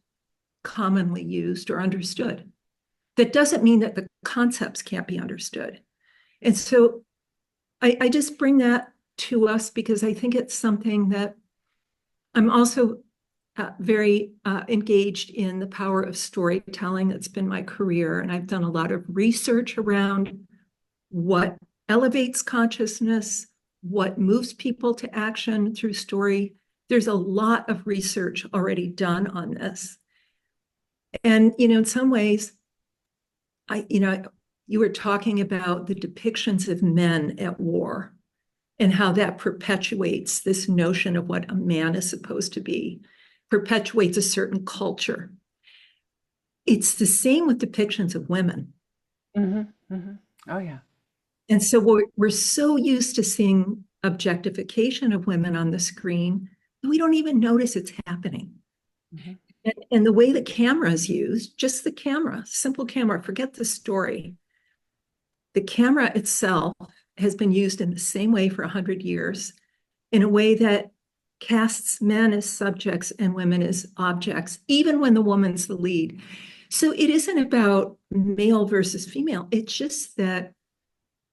commonly used or understood. That doesn't mean that the concepts can't be understood. And so I just bring that to us because I think it's something that I'm also very engaged in the power of storytelling. That's been my career. And I've done a lot of research around what elevates consciousness, what moves people to action through story. There's a lot of research already done on this. And, in some ways, you were talking about the depictions of men at war and how that perpetuates this notion of what a man is supposed to be, perpetuates a certain culture. It's the same with depictions of women. Mm-hmm. Mm-hmm. Oh, yeah. And so we're so used to seeing objectification of women on the screen, we don't even notice it's happening. Mm-hmm. And the way the camera is used, just the camera, simple camera, forget the story. The camera itself has been used in the same way for 100 years, in a way that casts men as subjects and women as objects, even when the woman's the lead. So it isn't about male versus female. It's just that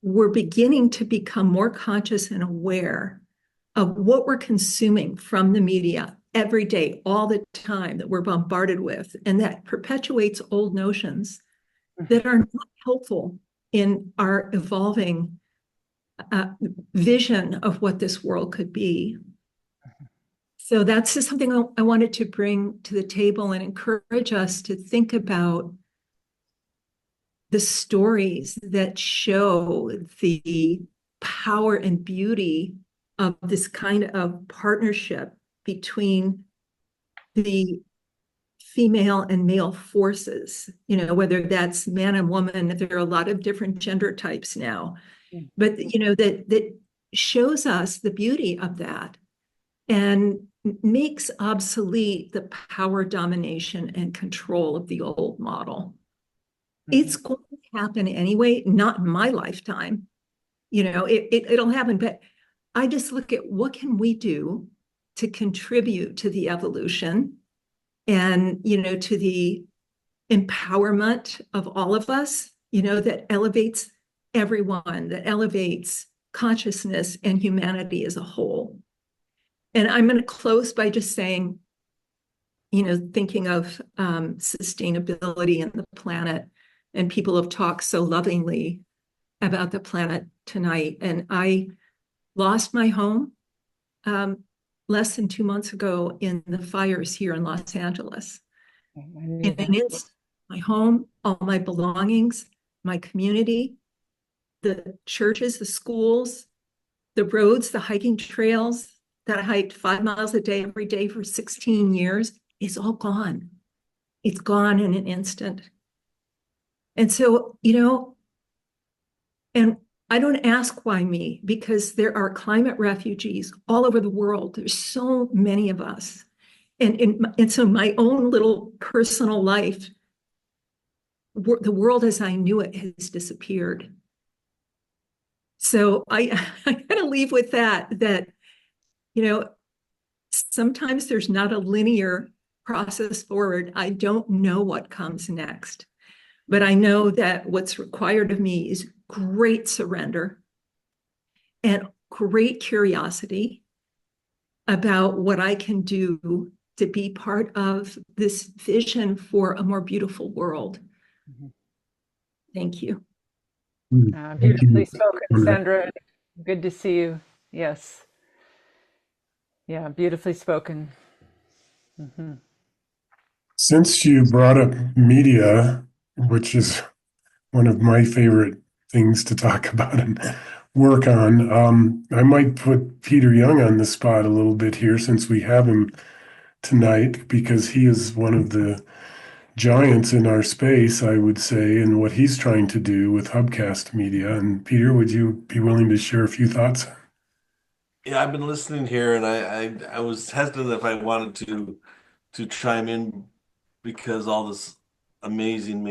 we're beginning to become more conscious and aware of what we're consuming from the media every day, all the time, that we're bombarded with, and that perpetuates old notions that are not helpful in our evolving vision of what this world could be. So that's just something I wanted to bring to the table and encourage us to think about the stories that show the power and beauty of this kind of partnership between the female and male forces, whether that's man and woman. There are a lot of different gender types now, but that shows us the beauty of that and makes obsolete the power, domination, and control of the old model. It's going to happen anyway, not in my lifetime. It'll happen, but I just look at what can we do to contribute to the evolution and, to the empowerment of all of us, that elevates everyone, that elevates consciousness and humanity as a whole. And I'm going to close by just saying, thinking of sustainability and the planet, and people have talked so lovingly about the planet tonight. And I lost my home less than 2 months ago in the fires here in Los Angeles. And it's my home, all my belongings, my community, the churches, the schools, the roads, the hiking trails that I hiked 5 miles a day every day for 16 years, is all gone. It's gone in an instant. And so, and I don't ask why me, because there are climate refugees all over the world. There's so many of us. And so my own little personal life, the world as I knew it has disappeared. So I gotta leave with that, sometimes there's not a linear process forward. I don't know what comes next, but I know that what's required of me is great surrender and great curiosity about what I can do to be part of this vision for a more beautiful world. Thank you. Beautifully spoken, Sandra. Good to see you. Yes. Yeah, beautifully spoken. Since you brought up media, which is one of my favorite things to talk about and work on, I might put Peter Young on the spot a little bit here since we have him tonight, because he is one of the giants in our space, I would say, and what he's trying to do with Hubcast Media. And Peter, would you be willing to share a few thoughts? Yeah, I've been listening here, and I was hesitant if I wanted to chime in because all this amazing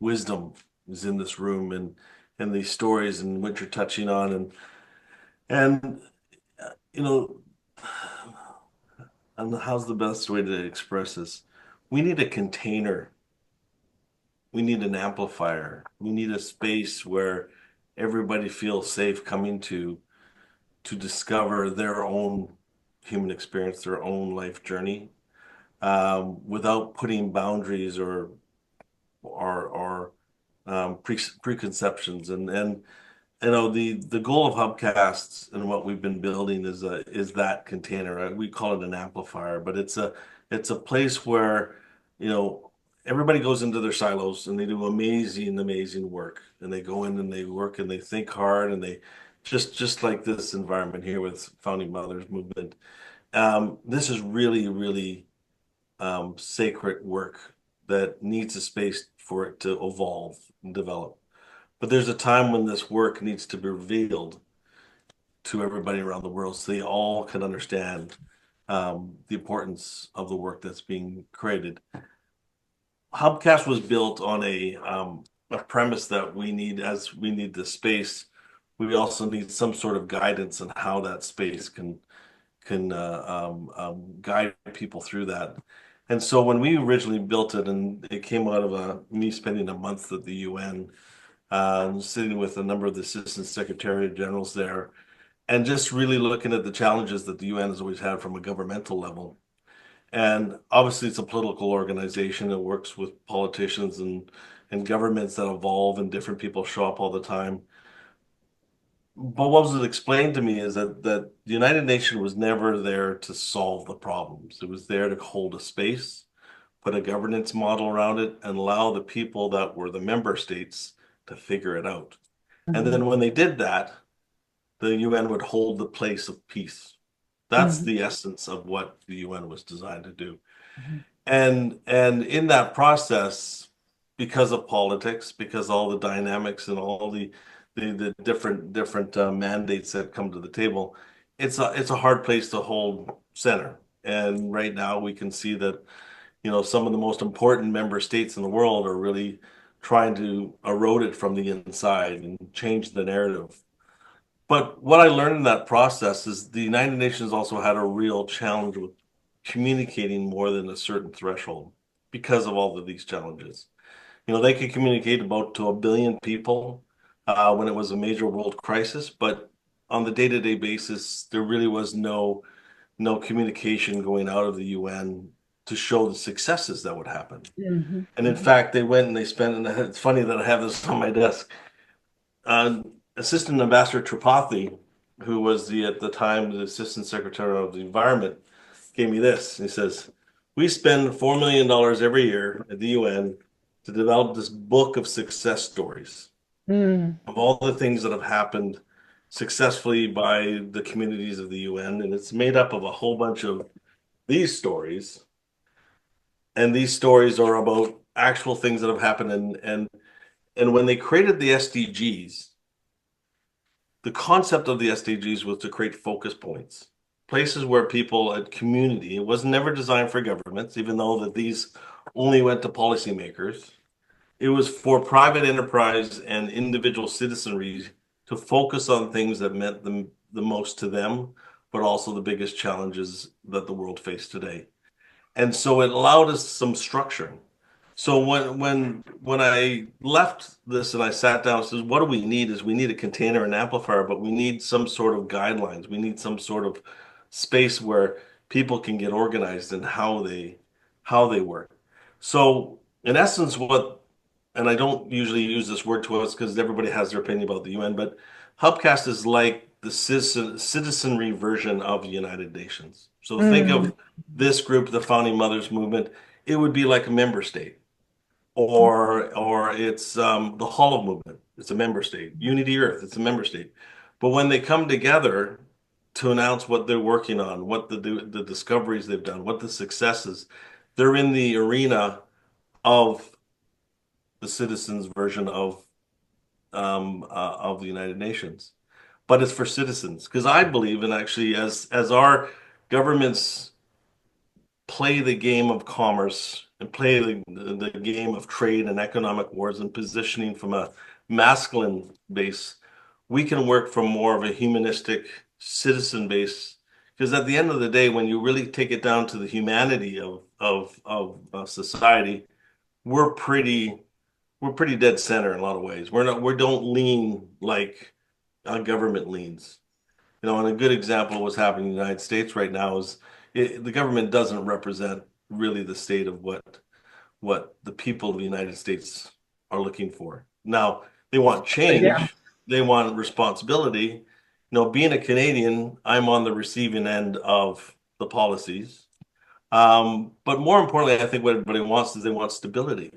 wisdom is in this room, and these stories and what you're touching on, and you know, and how's the best way to express this? We need a container. We need an amplifier. We need a space where everybody feels safe coming to discover their own human experience, their own life journey, without putting boundaries or preconceptions. And the goal of Hubcasts and what we've been building is that container. We call it an amplifier, but it's a place where everybody goes into their silos and they do amazing work, and they go in and they work and they think hard, and they just like this environment here with Founding Mothers movement. This is really sacred work that needs a space for it to evolve and develop. But there's a time when this work needs to be revealed to everybody around the world so they all can understand the importance of the work that's being created. Hubcast was built on a premise that we need the space. We also need some sort of guidance on how that space can guide people through that. And so when we originally built it, and it came out of me spending a month at the UN, sitting with a number of the assistant secretary generals there, and just really looking at the challenges that the UN has always had from a governmental level. And obviously, it's a political organization that works with politicians and governments that evolve, and different people show up all the time. But what was explained to me is that the United Nations was never there to solve the problems. It was there to hold a space, put a governance model around it, and allow the people that were the member states to figure it out. And then when they did that, the UN would hold the place of peace. That's Mhm. the essence of what the UN was designed to do. Mhm. And in that process, because of politics, because all the dynamics and all the different mandates that come to the table, it's a hard place to hold center. And right now we can see that, some of the most important member states in the world are really trying to erode it from the inside and change the narrative. But what I learned in that process is the United Nations also had a real challenge with communicating more than a certain threshold because of all of these challenges. They could communicate about to 1 billion people when it was a major world crisis, but on the day-to-day basis, there really was no communication going out of the UN to show the successes that would happen. Mhm. And in Mhm. fact, they went and they spent, and it's funny that I have this on my desk. Uh, Assistant Ambassador Tripathi, who was at the time the Assistant Secretary of the Environment, gave me this. He says, "We spend $4 million every year at the UN to develop this book of success stories Mm. of all the things that have happened successfully by the communities of the UN, and it's made up of a whole bunch of these stories, and these stories are about actual things that have happened, and when they created the SDGs, the concept of the SDGs was to create focus points, places where people at community, it was never designed for governments, even though that these only went to policymakers. It was for private enterprise and individual citizenry to focus on things that meant the most to them, but also the biggest challenges that the world faced today. And so it allowed us some structure. So when I left this and I sat down and says, what do we need is we need a container and amplifier, but we need some sort of guidelines. We need some sort of space where people can get organized in how they work. So in essence, and I don't usually use this word to us because everybody has their opinion about the UN, but Hubcast is like the citizenry version of the United Nations. So think Mm. of this group, the Founding Mothers Movement, it would be like a member state. Or it's the Hollow Movement. It's a member state. Unity Earth. It's a member state. But when they come together to announce what they're working on, what the discoveries they've done, what the successes, they're in the arena of the citizens' version of the United Nations. But it's for citizens because I believe, and actually, as our governments play the game of commerce and play the game of trade and economic wars and positioning from a masculine base, we can work from more of a humanistic citizen base. Because at the end of the day, when you really take it down to the humanity of society, we're pretty we're pretty dead center in a lot of ways. We don't lean like a government leans. And a good example of what's happening in the United States right now is the government doesn't represent really the state of what the people of the United States are looking for. Now, they want Yeah. change, they want responsibility. Being a Canadian, I'm on the receiving end of the policies. But more importantly, I think what everybody wants is they want stability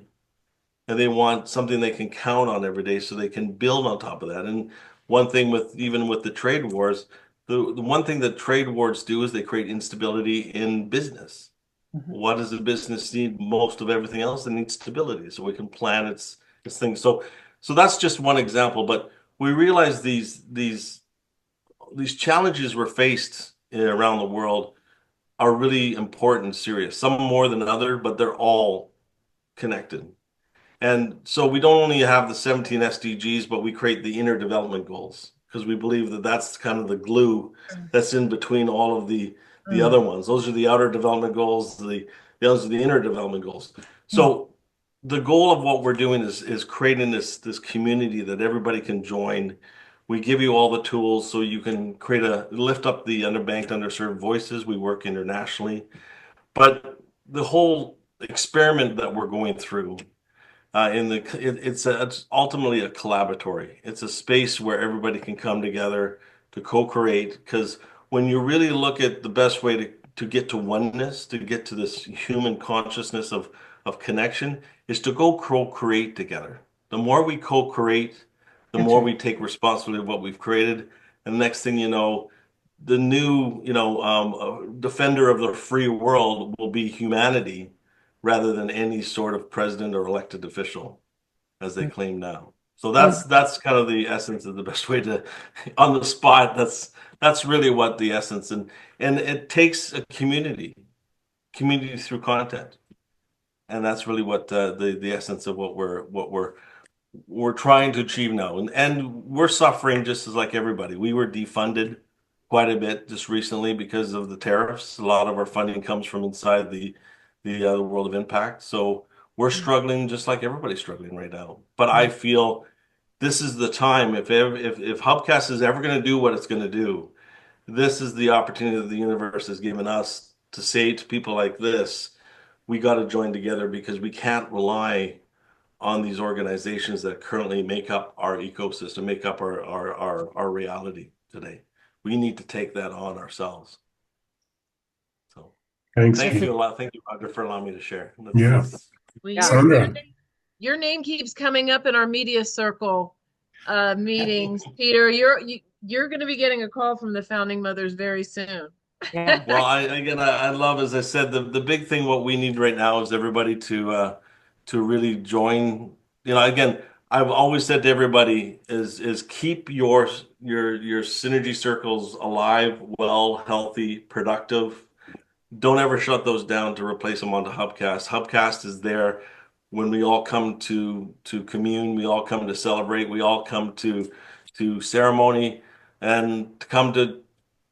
and they want something they can count on every day so they can build on top of that. And one thing even with the trade wars, the one thing that trade wars do is they create instability in business. Mhm. What does the business need most of everything else? It needs stability so we can plan its things. So that's just one example, but we realize these challenges we're faced around the world are really important and serious. Some more than other, but they're all connected. And so we don't only have the 17 SDGs, but we create the inner development goals because we believe that that's kind of the glue that's in between all of the Mm. other ones. Those are the outer development goals, those are the inner development goals. Mm. So the goal of what we're doing is creating this community that everybody can join. We give you all the tools so you can lift up the underbanked, underserved voices. We work internationally, but the whole experiment that we're going through it's ultimately a collaboratory. It's a space where everybody can come together to co-create. Because when you really look at the best way to get to oneness, to get to this human consciousness of connection, is to go co-create together. The more we co-create, the That's more right. we take responsibility of what we've created. And the next thing you know, the new, defender of the free world will be humanity rather than any sort of president or elected official, as they claim now. So that's kind of the essence of the best way to, on the spot. That's really what the essence, and it takes a community through content, and that's really what the essence of what we're trying to achieve now. And we're suffering just as like everybody. We were defunded quite a bit just recently because of the tariffs. A lot of our funding comes from inside the world of impact. So we're struggling just like everybody's struggling right now. But I feel this is the time. If Hubcast is ever going to do what it's going to do, this is the opportunity that the universe has given us to say to people like this, we got to join together because we can't rely on these organizations that currently make up our ecosystem, make up our reality today. We need to take that on ourselves. So Thanks, thank Keith. you a lot. Thank you, Roger, for allowing me to share. Yeah. Well, Yeah. Sandra. your name keeps coming up in our media circle meetings. Peter, you're going to be getting a call from the founding mothers very soon. Yeah. Well, I love, as I said, the big thing. What we need right now is everybody to really join. Again, I've always said to everybody is keep your synergy circles alive, well, healthy, productive. Don't ever shut those down to replace them onto Hubcast. Hubcast is there when we all come to commune, we all come to celebrate, we all come to ceremony, and to come to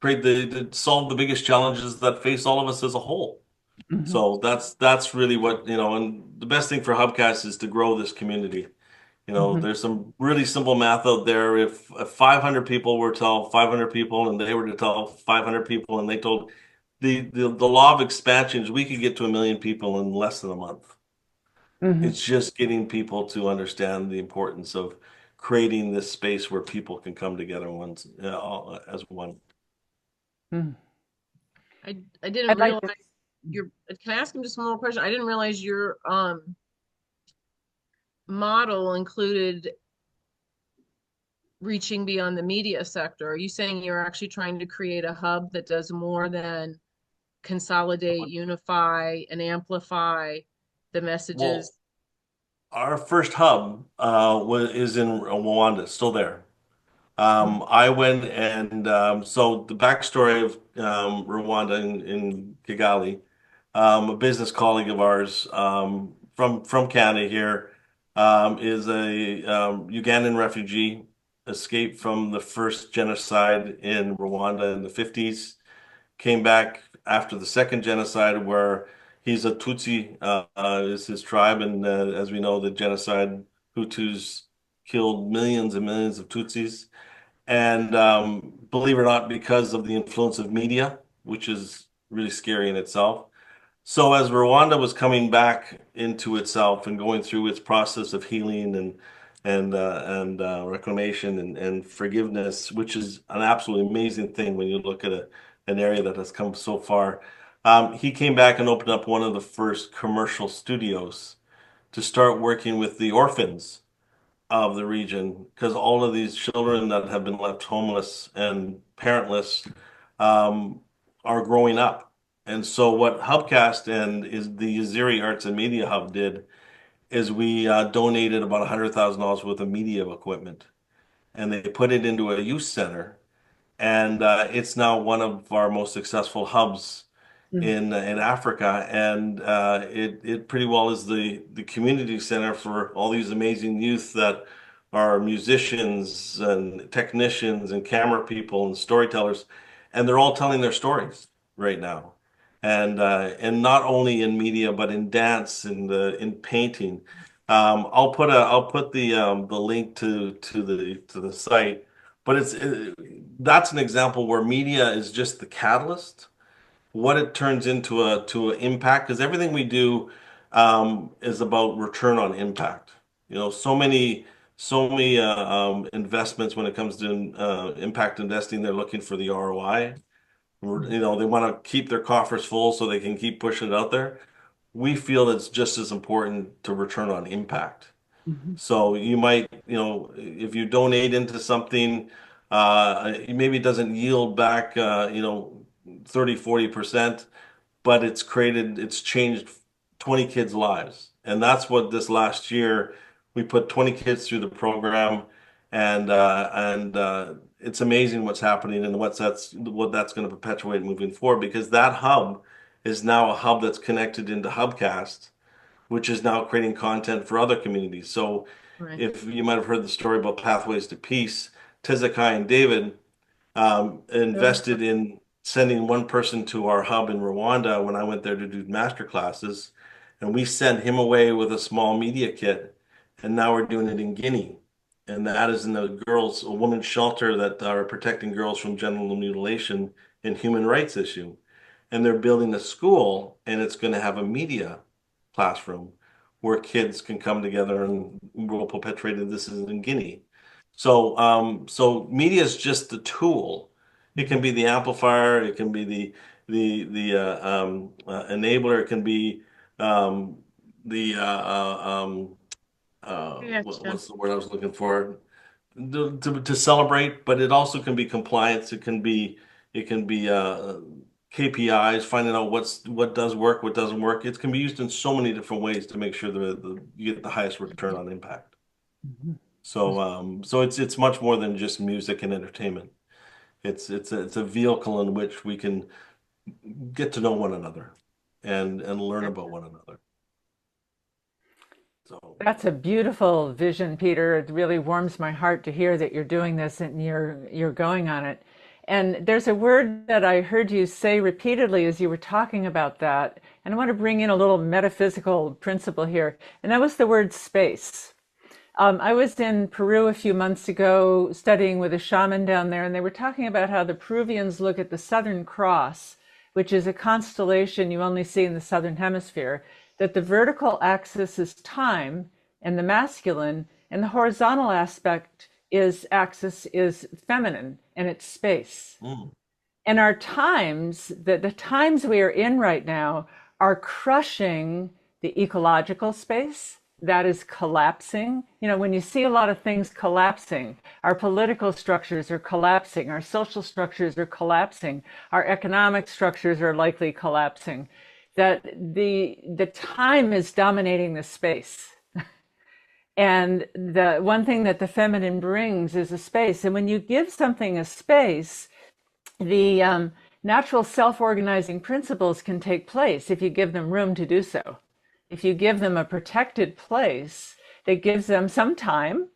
create to solve the biggest challenges that face all of us as a whole. So that's really what, and the best thing for Hubcast is to grow this community. There's some really simple math out there. If 500 people were to tell 500 people, and they were to tell 500 people, and they told the law of expansion is we could get to 1 million people in less than a month. It's just getting people to understand the importance of creating this space where people can come together once as one. I didn't I'd like realize can I ask him just one more question? I didn't realize your model included reaching beyond the media sector. Are you saying you're actually trying to create a hub that does more than consolidate, unify, and amplify the messages? Well, our first hub is in Rwanda, still there. I went and so the backstory of Rwanda in Kigali, a business colleague of ours from Canada here is a Ugandan refugee, escaped from the first genocide in Rwanda in the 50s, came back after the second genocide where he's a Tutsi, is his tribe, and as we know, the genocide, Hutus killed millions and millions of Tutsis. And believe it or not, because of the influence of media, which is really scary in itself. So as Rwanda was coming back into itself and going through its process of healing and reclamation and forgiveness, which is an absolutely amazing thing when you look at an area that has come so far, he came back and opened up one of the first commercial studios to start working with the orphans of the region, because all of these children that have been left homeless and parentless are growing up. And so what Hubcast and is the Yaziri Arts and Media Hub did is we donated about $100,000 worth of media equipment, and they put it into a youth center, and it's now one of our most successful hubs in Africa, and it pretty well is the community center for all these amazing youth that are musicians and technicians and camera people and storytellers, and they're all telling their stories right now, and not only in media but in dance and in painting. I'll put the link to the site, but that's an example where media is just the catalyst. What it turns into to an impact, because everything we do is about return on impact. So many investments when it comes to impact investing, they're looking for the ROI. They want to keep their coffers full so they can keep pushing it out there. We feel it's just as important to return on impact. So you might, if you donate into something, Maybe it doesn't yield back, 30, 40%, but it's changed 20 kids' lives. And that's what this last year, we put 20 kids through the program, and it's amazing what's happening and what that's going to perpetuate moving forward, because that hub is now a hub that's connected into Hubcast, which is now creating content for other communities. So Right. if you might have heard the story about Pathways to Peace, Tezekai and David invested in sending one person to our hub in Rwanda when I went there to do master classes, and we sent him away with a small media kit, and now we're doing it in Guinea, and that is in a women's shelter that are protecting girls from genital mutilation and human rights issue, and they're building a school, and it's going to have a media classroom where kids can come together, and we'll perpetuate this is in Guinea. So media is just the tool. It can be the amplifier. It can be the enabler. It can be the Gotcha. what's the word I was looking for? To celebrate, but it also can be compliance. It can be KPIs, finding out what does work, what doesn't work. It can be used in so many different ways to make sure that you get the highest return on impact. So it's much more than just music and entertainment. It's a vehicle in which we can get to know one another and learn about one another. So That's a beautiful vision, Peter. It really warms my heart to hear that you're doing this and you're going on it. And there's a word that I heard you say repeatedly as you were talking about that, and I want to bring in a little metaphysical principle here, and that was the word space. I was in Peru a few months ago studying with a shaman down there, and they were talking about how the Peruvians look at the Southern Cross, which is a constellation you only see in the Southern Hemisphere, that the vertical axis is time and the masculine, and the horizontal axis is feminine and it's space. And our times, the times we are in right now, are crushing the ecological space that is collapsing. When you see a lot of things collapsing, our political structures are collapsing, our social structures are collapsing, our economic structures are likely collapsing, that the time is dominating the space. And the one thing that the feminine brings is a space. And when you give something a space, the natural self-organizing principles can take place if you give them room to do so. If you give them a protected place that gives them some time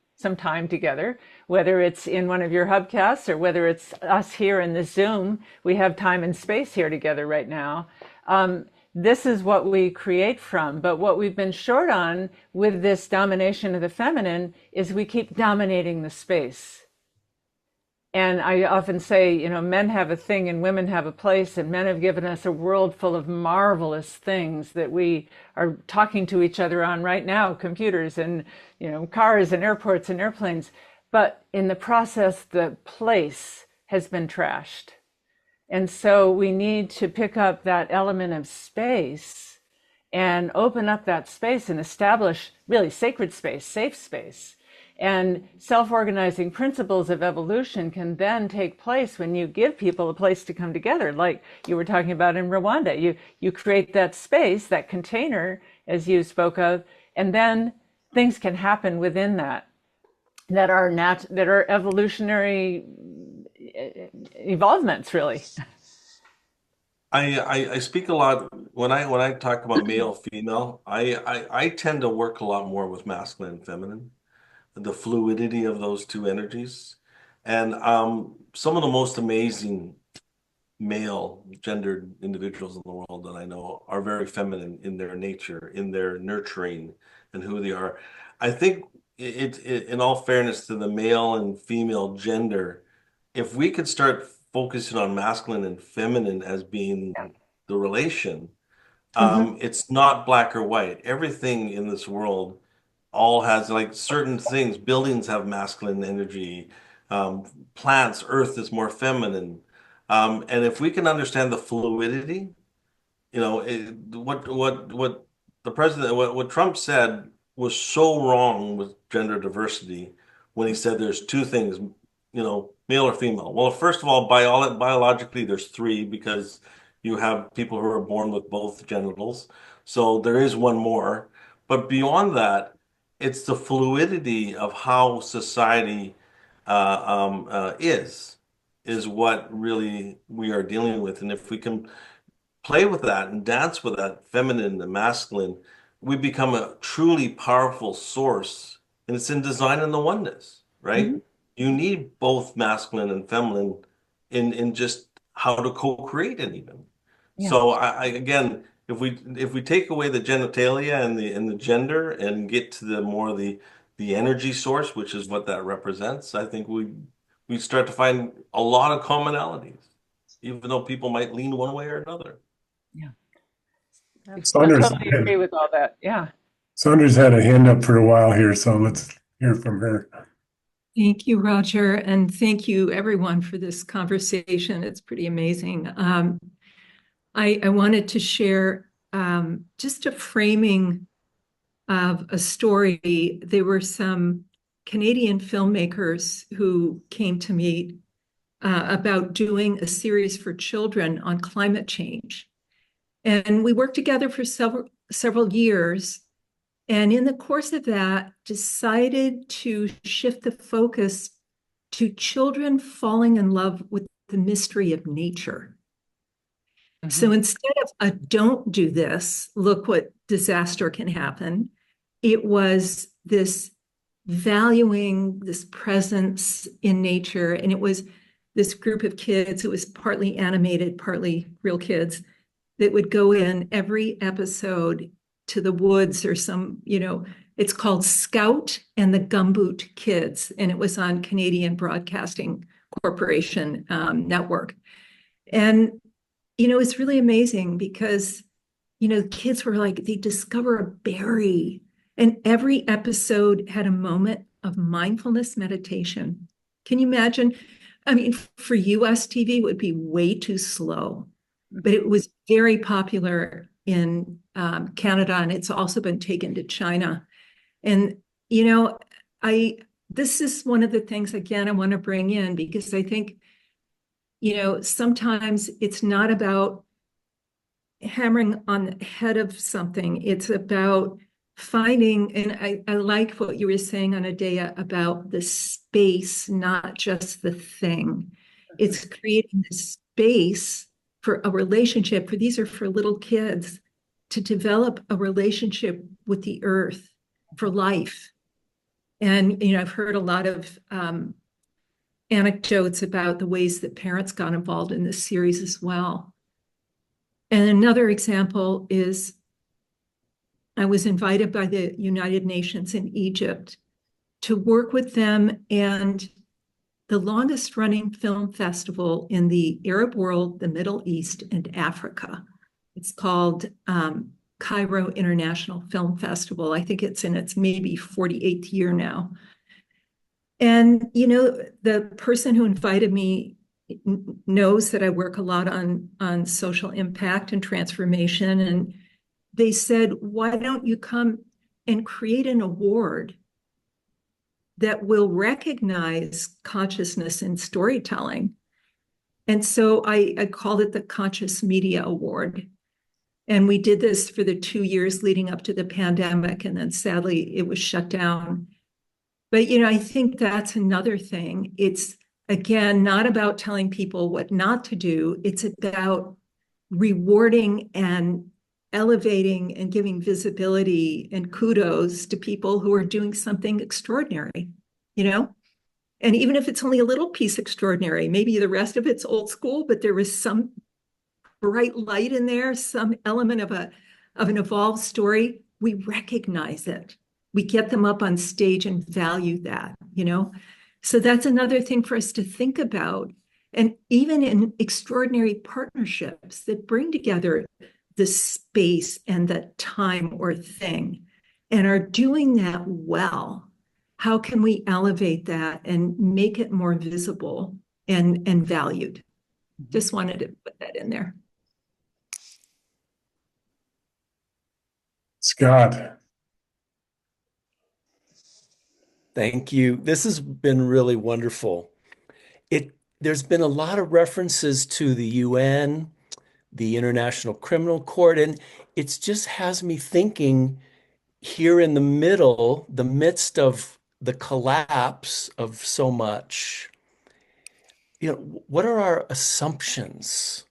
together, whether it's in one of your hubcasts or whether it's us here in the Zoom, we have time and space here together right now. This is what we create from. But what we've been short on with this domination of the feminine is we keep dominating the space. And I often say, men have a thing and women have a place, and men have given us a world full of marvelous things that we are talking to each other on right now, computers and, cars and airports and airplanes. But in the process, the place has been trashed. And so we need to pick up that element of space and open up that space and establish really sacred space, safe space. And self-organizing principles of evolution can then take place when you give people a place to come together, like you were talking about in Rwanda. You create that space, that container, as you spoke of, and then things can happen within that are evolutionary evolvements, really. I speak a lot when I talk about male female. I tend to work a lot more with masculine and feminine, the fluidity of those two energies, and some of the most amazing male gendered individuals in the world that I know are very feminine in their nature, in their nurturing, and who they are. I think in all fairness to the male and female gender, if we could start focusing on masculine and feminine as being the relation, it's not black or white. Everything in this world all has like certain things. Buildings have masculine energy. Plants, earth is more feminine. And if we can understand the fluidity, what the president, what Trump said was so wrong with gender diversity when he said there's two things, male or female? Well, first of all, biologically, there's three because you have people who are born with both genitals. So there is one more. But beyond that, it's the fluidity of how society is what really we are dealing with. And if we can play with that and dance with that feminine and masculine, we become a truly powerful source. And it's in design and the oneness, right? Mhm. You need both masculine and feminine in just how to co-create it even. Yeah. So again, if we take away the genitalia and the gender and get to the more the energy source, which is what that represents, I think we start to find a lot of commonalities, even though people might lean one way or another. Yeah. I Saunders, totally agree with all that. Yeah. Saunders had a hand up for a while here, so let's hear from her. Thank you, Roger, and thank you, everyone, for this conversation. It's pretty amazing. I wanted to share just a framing of a story. There were some Canadian filmmakers who came to me about doing a series for children on climate change. And we worked together for several years. And in the course of that, decided to shift the focus to children falling in love with the mystery of nature. So instead of a don't do this, look what disaster can happen, it was this valuing this presence in nature. And it was this group of kids, it was partly animated, partly real kids, that would go in every episode to the woods or it's called Scout and the Gumboot Kids. And it was on Canadian Broadcasting Corporation network. And, it's really amazing because, kids were like, they discover a berry. And every episode had a moment of mindfulness meditation. Can you imagine? I mean, for US TV, it would be way too slow, but it was very popular in Canada, and it's also been taken to China. And, this is one of the things, again, I want to bring in because I think, sometimes it's not about hammering on the head of something. It's about finding, and I like what you were saying, Anodea, about the space, not just the thing. It's creating the space for a relationship, for these are for little kids, to develop a relationship with the earth for life. And, I've heard a lot of anecdotes about the ways that parents got involved in this series as well. And another example is I was invited by the United Nations in Egypt to work with them and the longest running film festival in the Arab world, the Middle East, and Africa. It's called Cairo International Film Festival. I think it's in its maybe 48th year now. And, the person who invited me knows that I work a lot on social impact and transformation. And they said, why don't you come and create an award that will recognize consciousness in storytelling? And so I called it the Conscious Media Award. And we did this for the 2 years leading up to the pandemic. And then sadly, it was shut down. But, I think that's another thing. It's, again, not about telling people what not to do. It's about rewarding and elevating and giving visibility and kudos to people who are doing something extraordinary, And even if it's only a little piece extraordinary, maybe the rest of it's old school, but there was some bright light in there, some element of an evolved story, we recognize it. We get them up on stage and value that, So that's another thing for us to think about. And even in extraordinary partnerships that bring together the space and the time or thing and are doing that well, how can we elevate that and make it more visible and valued? Just wanted to put that in there. Scott. Thank you. This has been really wonderful. there's been a lot of references to the UN, the International Criminal Court, and it just has me thinking here in the middle, the midst of the collapse of so much, what are our assumptions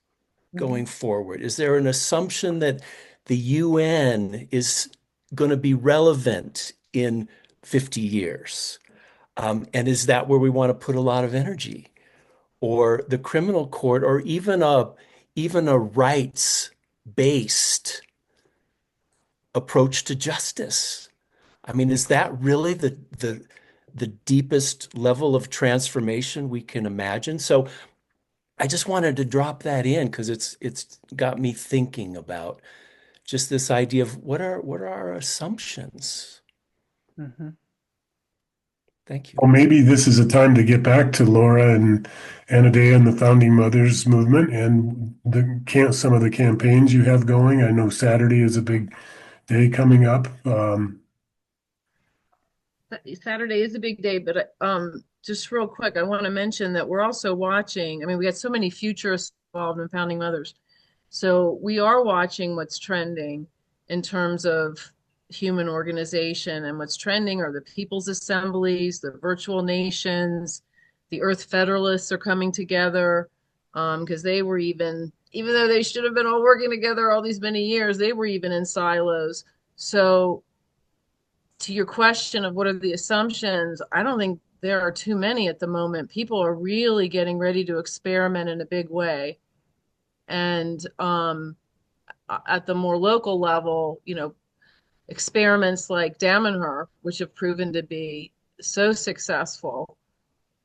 going forward? Is there an assumption that the UN is going to be relevant in 50 years? And is that where we want to put a lot of energy? Or the criminal court, or even a rights-based approach to justice? I mean, is that really the deepest level of transformation we can imagine? So I just wanted to drop that in because it's got me thinking about just this idea of what are our assumptions? Thank you. Well, maybe this is a time to get back to Laura and Anodea and the Founding Mothers movement and some of the campaigns you have going. I know Saturday is a big day coming up. Saturday is a big day, but just real quick, I want to mention that we're also watching. I mean, we got so many futurists involved in Founding Mothers. So we are watching what's trending in terms of human organization, and what's trending are the people's assemblies, the virtual nations, the Earth Federalists are coming together because they were even though they should have been all working together all these many years, they were even in silos. So to your question of what are the assumptions, I don't think there are too many at the moment. People are really getting ready to experiment in a big way. And at the more local level, experiments like Damanhur, which have proven to be so successful,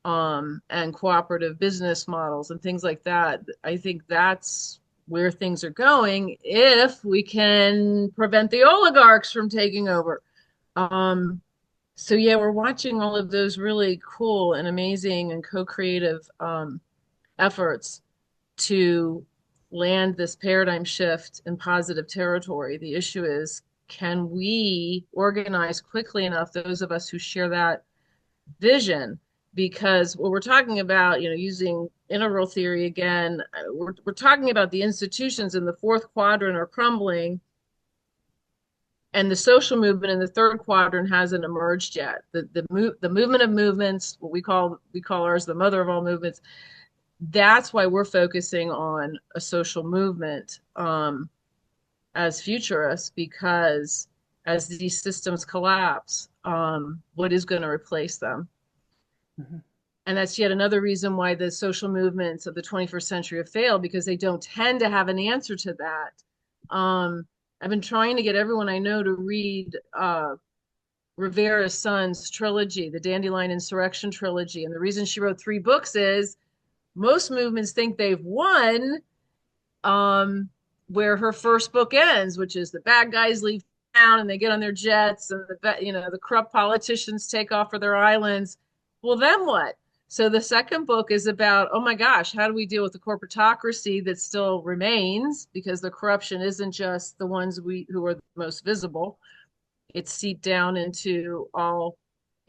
and cooperative business models and things like that. I think that's where things are going if we can prevent the oligarchs from taking over. So yeah, we're watching all of those really cool and amazing and co-creative efforts to land this paradigm shift in positive territory. The issue is, can we organize quickly enough, those of us who share that vision? Because what we're talking about, using integral theory again, we're talking about the institutions in the fourth quadrant are crumbling, and the social movement in the third quadrant hasn't emerged yet. The movement of movements, what we call ours the mother of all movements. That's why we're focusing on a social movement as futurists, because as these systems collapse, what is going to replace them? And that's yet another reason why the social movements of the 21st century have failed, because they don't tend to have an answer to that. I've been trying to get everyone I know to read Rivera's son's trilogy, the Dandelion Insurrection trilogy. And the reason she wrote 3 books is most movements think they've won, where her first book ends, which is the bad guys leave town and they get on their jets, and the corrupt politicians take off for their islands. Well, then what? So the second book is about, oh my gosh, how do we deal with the corporatocracy that still remains? Because the corruption isn't just the ones who are the most visible. It's seeped down into all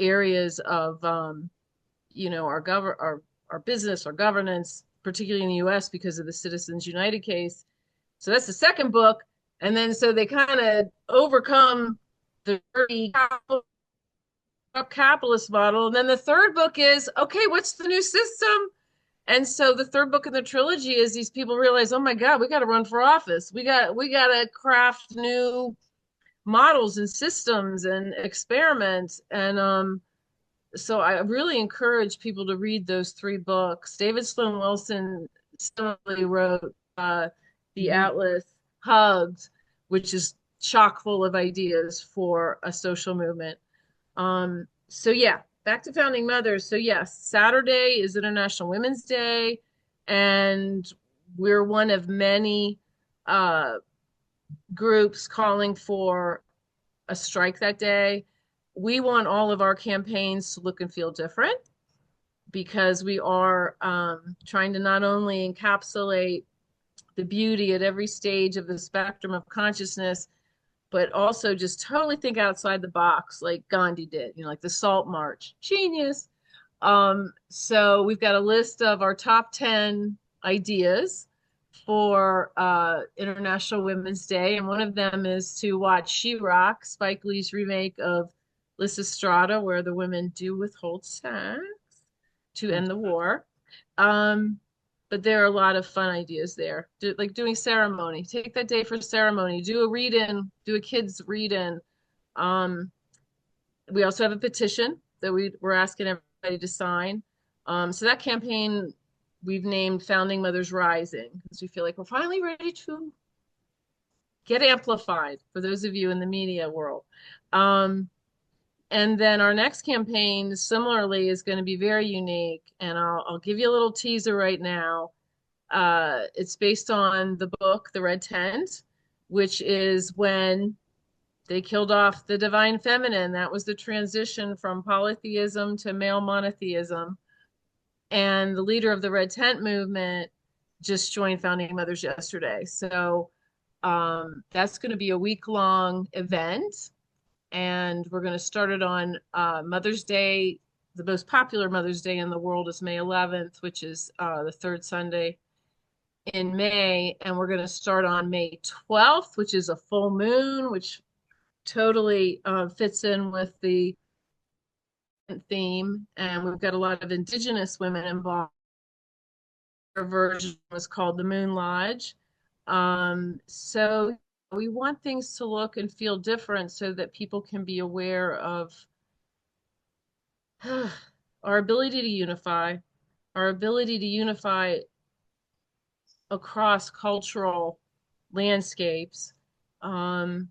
areas of, our business, our governance, particularly in the U.S. because of the Citizens United case. So that's the second book. And then so they kind of overcome the dirty capitalist model. And then the third book is, okay, what's the new system? And so the third book in the trilogy is these people realize, oh my God, we got to run for office. We got to craft new models and systems and experiments. And so I really encourage people to read those 3 books. David Sloan Wilson similarly wrote The Atlas Hugs, which is chock full of ideas for a social movement. So yeah, back to Founding Mothers. So yes, Saturday is International Women's Day, and we're one of many groups calling for a strike that day. We want all of our campaigns to look and feel different, because we are trying to not only encapsulate the beauty at every stage of the spectrum of consciousness, but also just totally think outside the box like Gandhi did, like the Salt March. Genius. So we've got a list of our top 10 ideas for International Women's Day, and one of them is to watch She-Rock, Spike Lee's remake of Lysistrata, where the women do withhold sex to end the war. But there are a lot of fun ideas there, like doing ceremony. Take that day for ceremony. Do a read-in, do a kids read-in. We also have a petition that we're asking everybody to sign. So that campaign we've named Founding Mothers Rising, because we feel like we're finally ready to get amplified for those of you in the media world. And then our next campaign, similarly, is going to be very unique. And I'll give you a little teaser right now. It's based on the book, The Red Tent, which is when they killed off the divine feminine. That was the transition from polytheism to male monotheism. And the leader of the Red Tent movement just joined Founding Mothers yesterday. So that's going to be a week-long event. And we're going to start it on Mother's Day. The most popular Mother's Day in the world is May 11th, which is the third Sunday in May. And we're going to start on May 12th, which is a full moon, which totally fits in with the theme. And we've got a lot of Indigenous women involved. Our version was called the Moon Lodge. So we want things to look and feel different so that people can be aware of our ability to unify, across cultural landscapes. And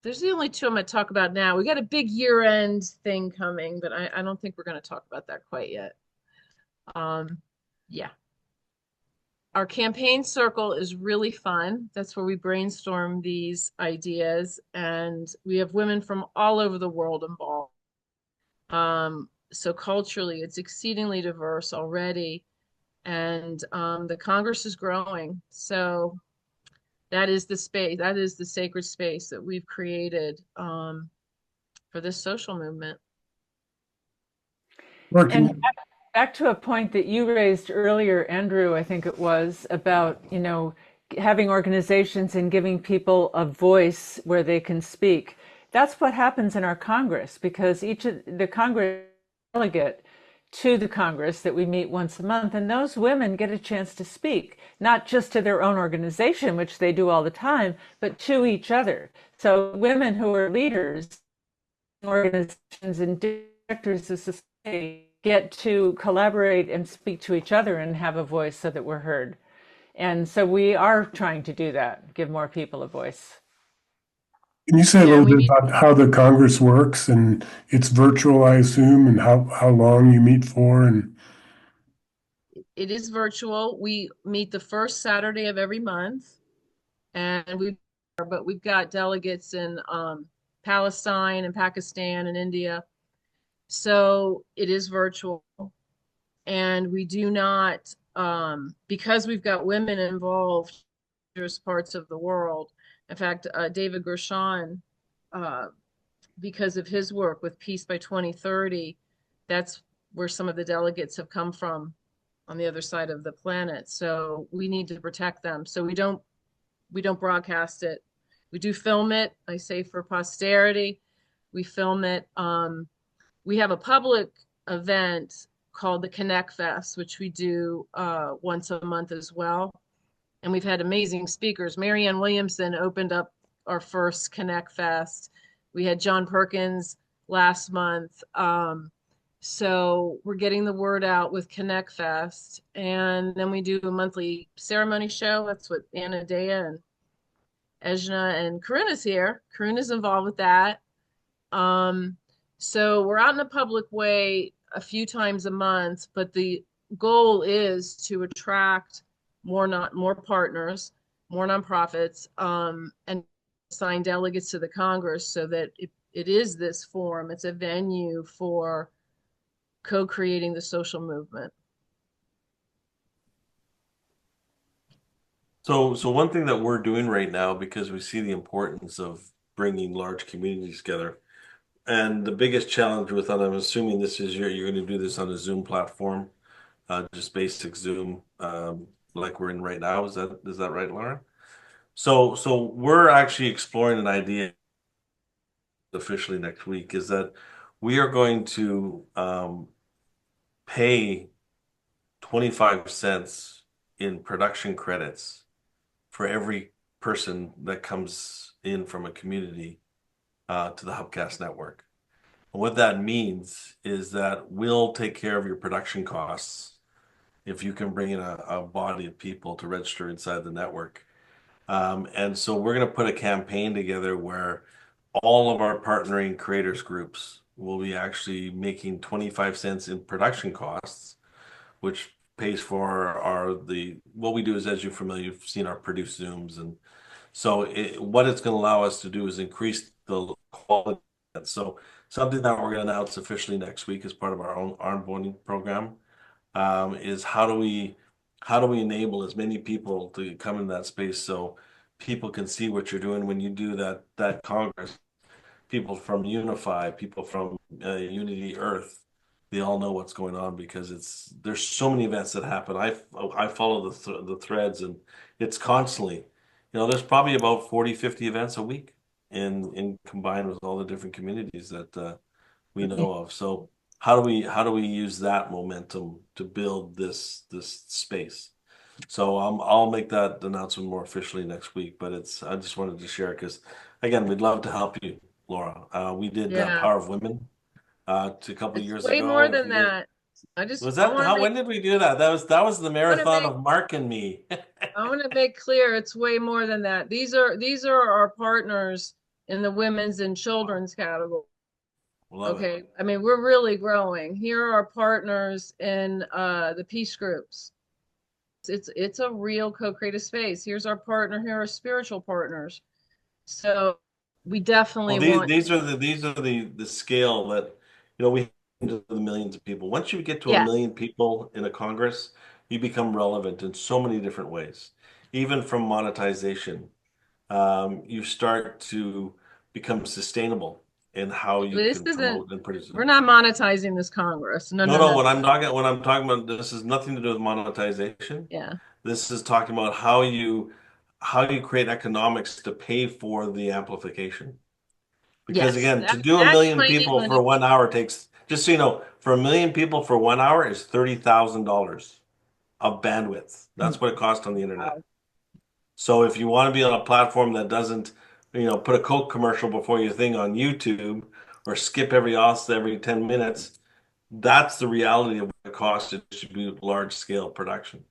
there's the only two I'm going to talk about now. We got a big year-end thing coming, but I don't think we're going to talk about that quite yet. Yeah. Our campaign circle is really fun. That's where we brainstorm these ideas, and we have women from all over the world involved. So culturally, it's exceedingly diverse already, and the Congress is growing. So that is the space, that is the sacred space that we've created for this social movement. And back to a point that you raised earlier, Andrew, I think it was about, having organizations and giving people a voice where they can speak. That's what happens in our Congress, because each of the Congress delegate to the Congress that we meet once a month, and those women get a chance to speak, not just to their own organization, which they do all the time, but to each other. So women who are leaders, organizations, and directors of society get to collaborate and speak to each other and have a voice so that we're heard. And so we are trying to do that, give more people a voice. Can you say a little bit about how the Congress works, and it's virtual, I assume, and how long you meet for? And it is virtual. We meet the first Saturday of every month, and we've got delegates in Palestine and Pakistan and India. So it is virtual, and we do not, because we've got women involved in various parts of the world. In fact, David Gershon, because of his work with Peace by 2030, that's where some of the delegates have come from on the other side of the planet. So we need to protect them. So we don't broadcast it. We do film it, I say, for posterity. We film it. We have a public event called the Connect Fest, which we do once a month as well. And we've had amazing speakers. Marianne Williamson opened up our first Connect Fest. We had John Perkins last month. So we're getting the word out with Connect Fest. And then we do a monthly ceremony show. That's what Anodea and Ejna and Karuna's here. Karuna's involved with that. So we're out in a public way a few times a month, but the goal is to attract more partners, more nonprofits, and assign delegates to the Congress so that it is this forum. It's a venue for co-creating the social movement. So one thing that we're doing right now, because we see the importance of bringing large communities together, And the biggest challenge with that, I'm assuming this is you're going to do this on a Zoom platform, just basic Zoom, like we're in right now. Is that right, Laura? So we're actually exploring an idea officially next week is that we are going to pay 25 cents in production credits for every person that comes in from a community to the Hubcast network. And what that means is that we'll take care of your production costs if you can bring in a body of people to register inside the network. And so we're going to put a campaign together where all of our partnering creators groups will be actually making 25 cents in production costs, which pays for what we do is, as you're familiar, you've seen our produced Zooms. And so what it's going to allow us to do is increase the quality. So something that we're going to announce officially next week as part of our own onboarding program is how do we enable as many people to come in that space so people can see what you're doing when you do that Congress. People from Unify, people from Unity Earth, they all know what's going on because there's so many events that happen. I follow the threads and it's constantly, there's probably about 40, 50 events a week in combined with all the different communities that we know of. So how do we use that momentum to build this space? So I'll make that announcement more officially next week, but I just wanted to share because again, we'd love to help you, Laura. We did Yeah, Power of Women a couple of it's years way ago. more If than you guys, that. was I that want to how make when did we do that? That was the I want to marathon make of Mark and me. I want to make clear it's way more than that. These are our partners in the women's and children's category. Love it. Okay. I mean, we're really growing. Here are our partners in the peace groups. It's a real co-creative space. Here's our partner, here are spiritual partners. So we Well, definitely these want, these are the scale that we into the millions of people. Once you get to a yeah, million people in a Congress, you become relevant in so many different ways, even from monetization. You start to become sustainable in how you this can isn't, promote and produce. we're not monetizing this Congress. No, No, no, no, no. what I'm talking about, this has nothing to do with monetization. Yeah. This is talking about how you create economics to pay for the amplification. Because Yes. again, to do a That you million might people even, for 1 hour takes, just so you know, for a million people for 1 hour is $30,000 of bandwidth. That's what it costs on the internet. wow. So if you want to be on a platform that doesn't, put a Coke commercial before your thing on YouTube or skip every 10 minutes, that's the reality of what it costs to distribute large scale production.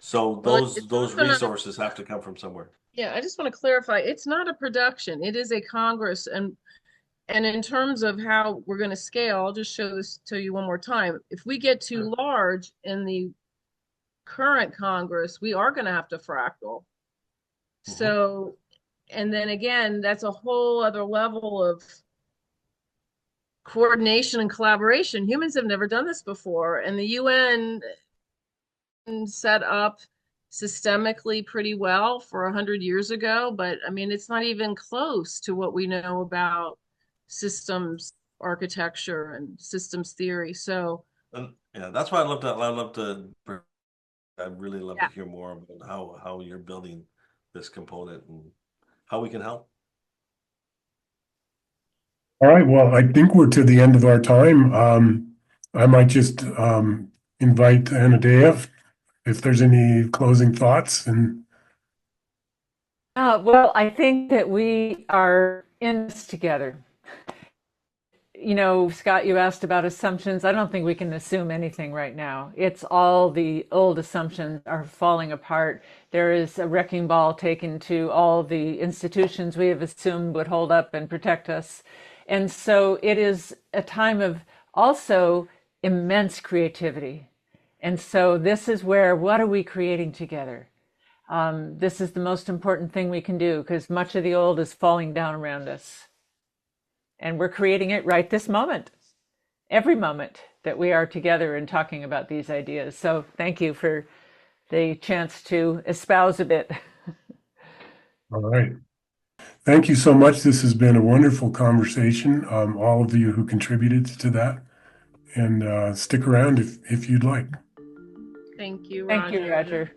So Well, those it's those also not, resources have to come from somewhere. yeah, I just want to clarify, it's not a production. It is a Congress. And in terms of how we're going to scale, I'll just show this to you one more time. If we get too large in the current Congress, we are going to have to fractal. Mhm. So, and then again, that's a whole other level of coordination and collaboration. Humans have never done this before, and the UN set up systemically pretty well for 100 years ago, but I mean, it's not even close to what we know about systems architecture and systems theory. So, And yeah, that's why I'd really love to yeah. hear more about how you're building this component and how we can help. All right, well, I think we're to the end of our time. I might just invite Anodea if there's any closing thoughts. And Well, I think that we are in this together. Scott, you asked about assumptions. I don't think we can assume anything right now. It's all the old assumptions are falling apart. There is a wrecking ball taken to all the institutions we have assumed would hold up and protect us. And so it is a time of also immense creativity. And so this is where, what are we creating together? This is the most important thing we can do because much of the old is falling down around us. And we're creating it right this moment, every moment that we are together and talking about these ideas. So thank you for the chance to espouse a bit. all right. Thank you so much. This has been a wonderful conversation. All of you who contributed to that, and stick around if you'd like. Thank you, Thank you, Roger. Roger.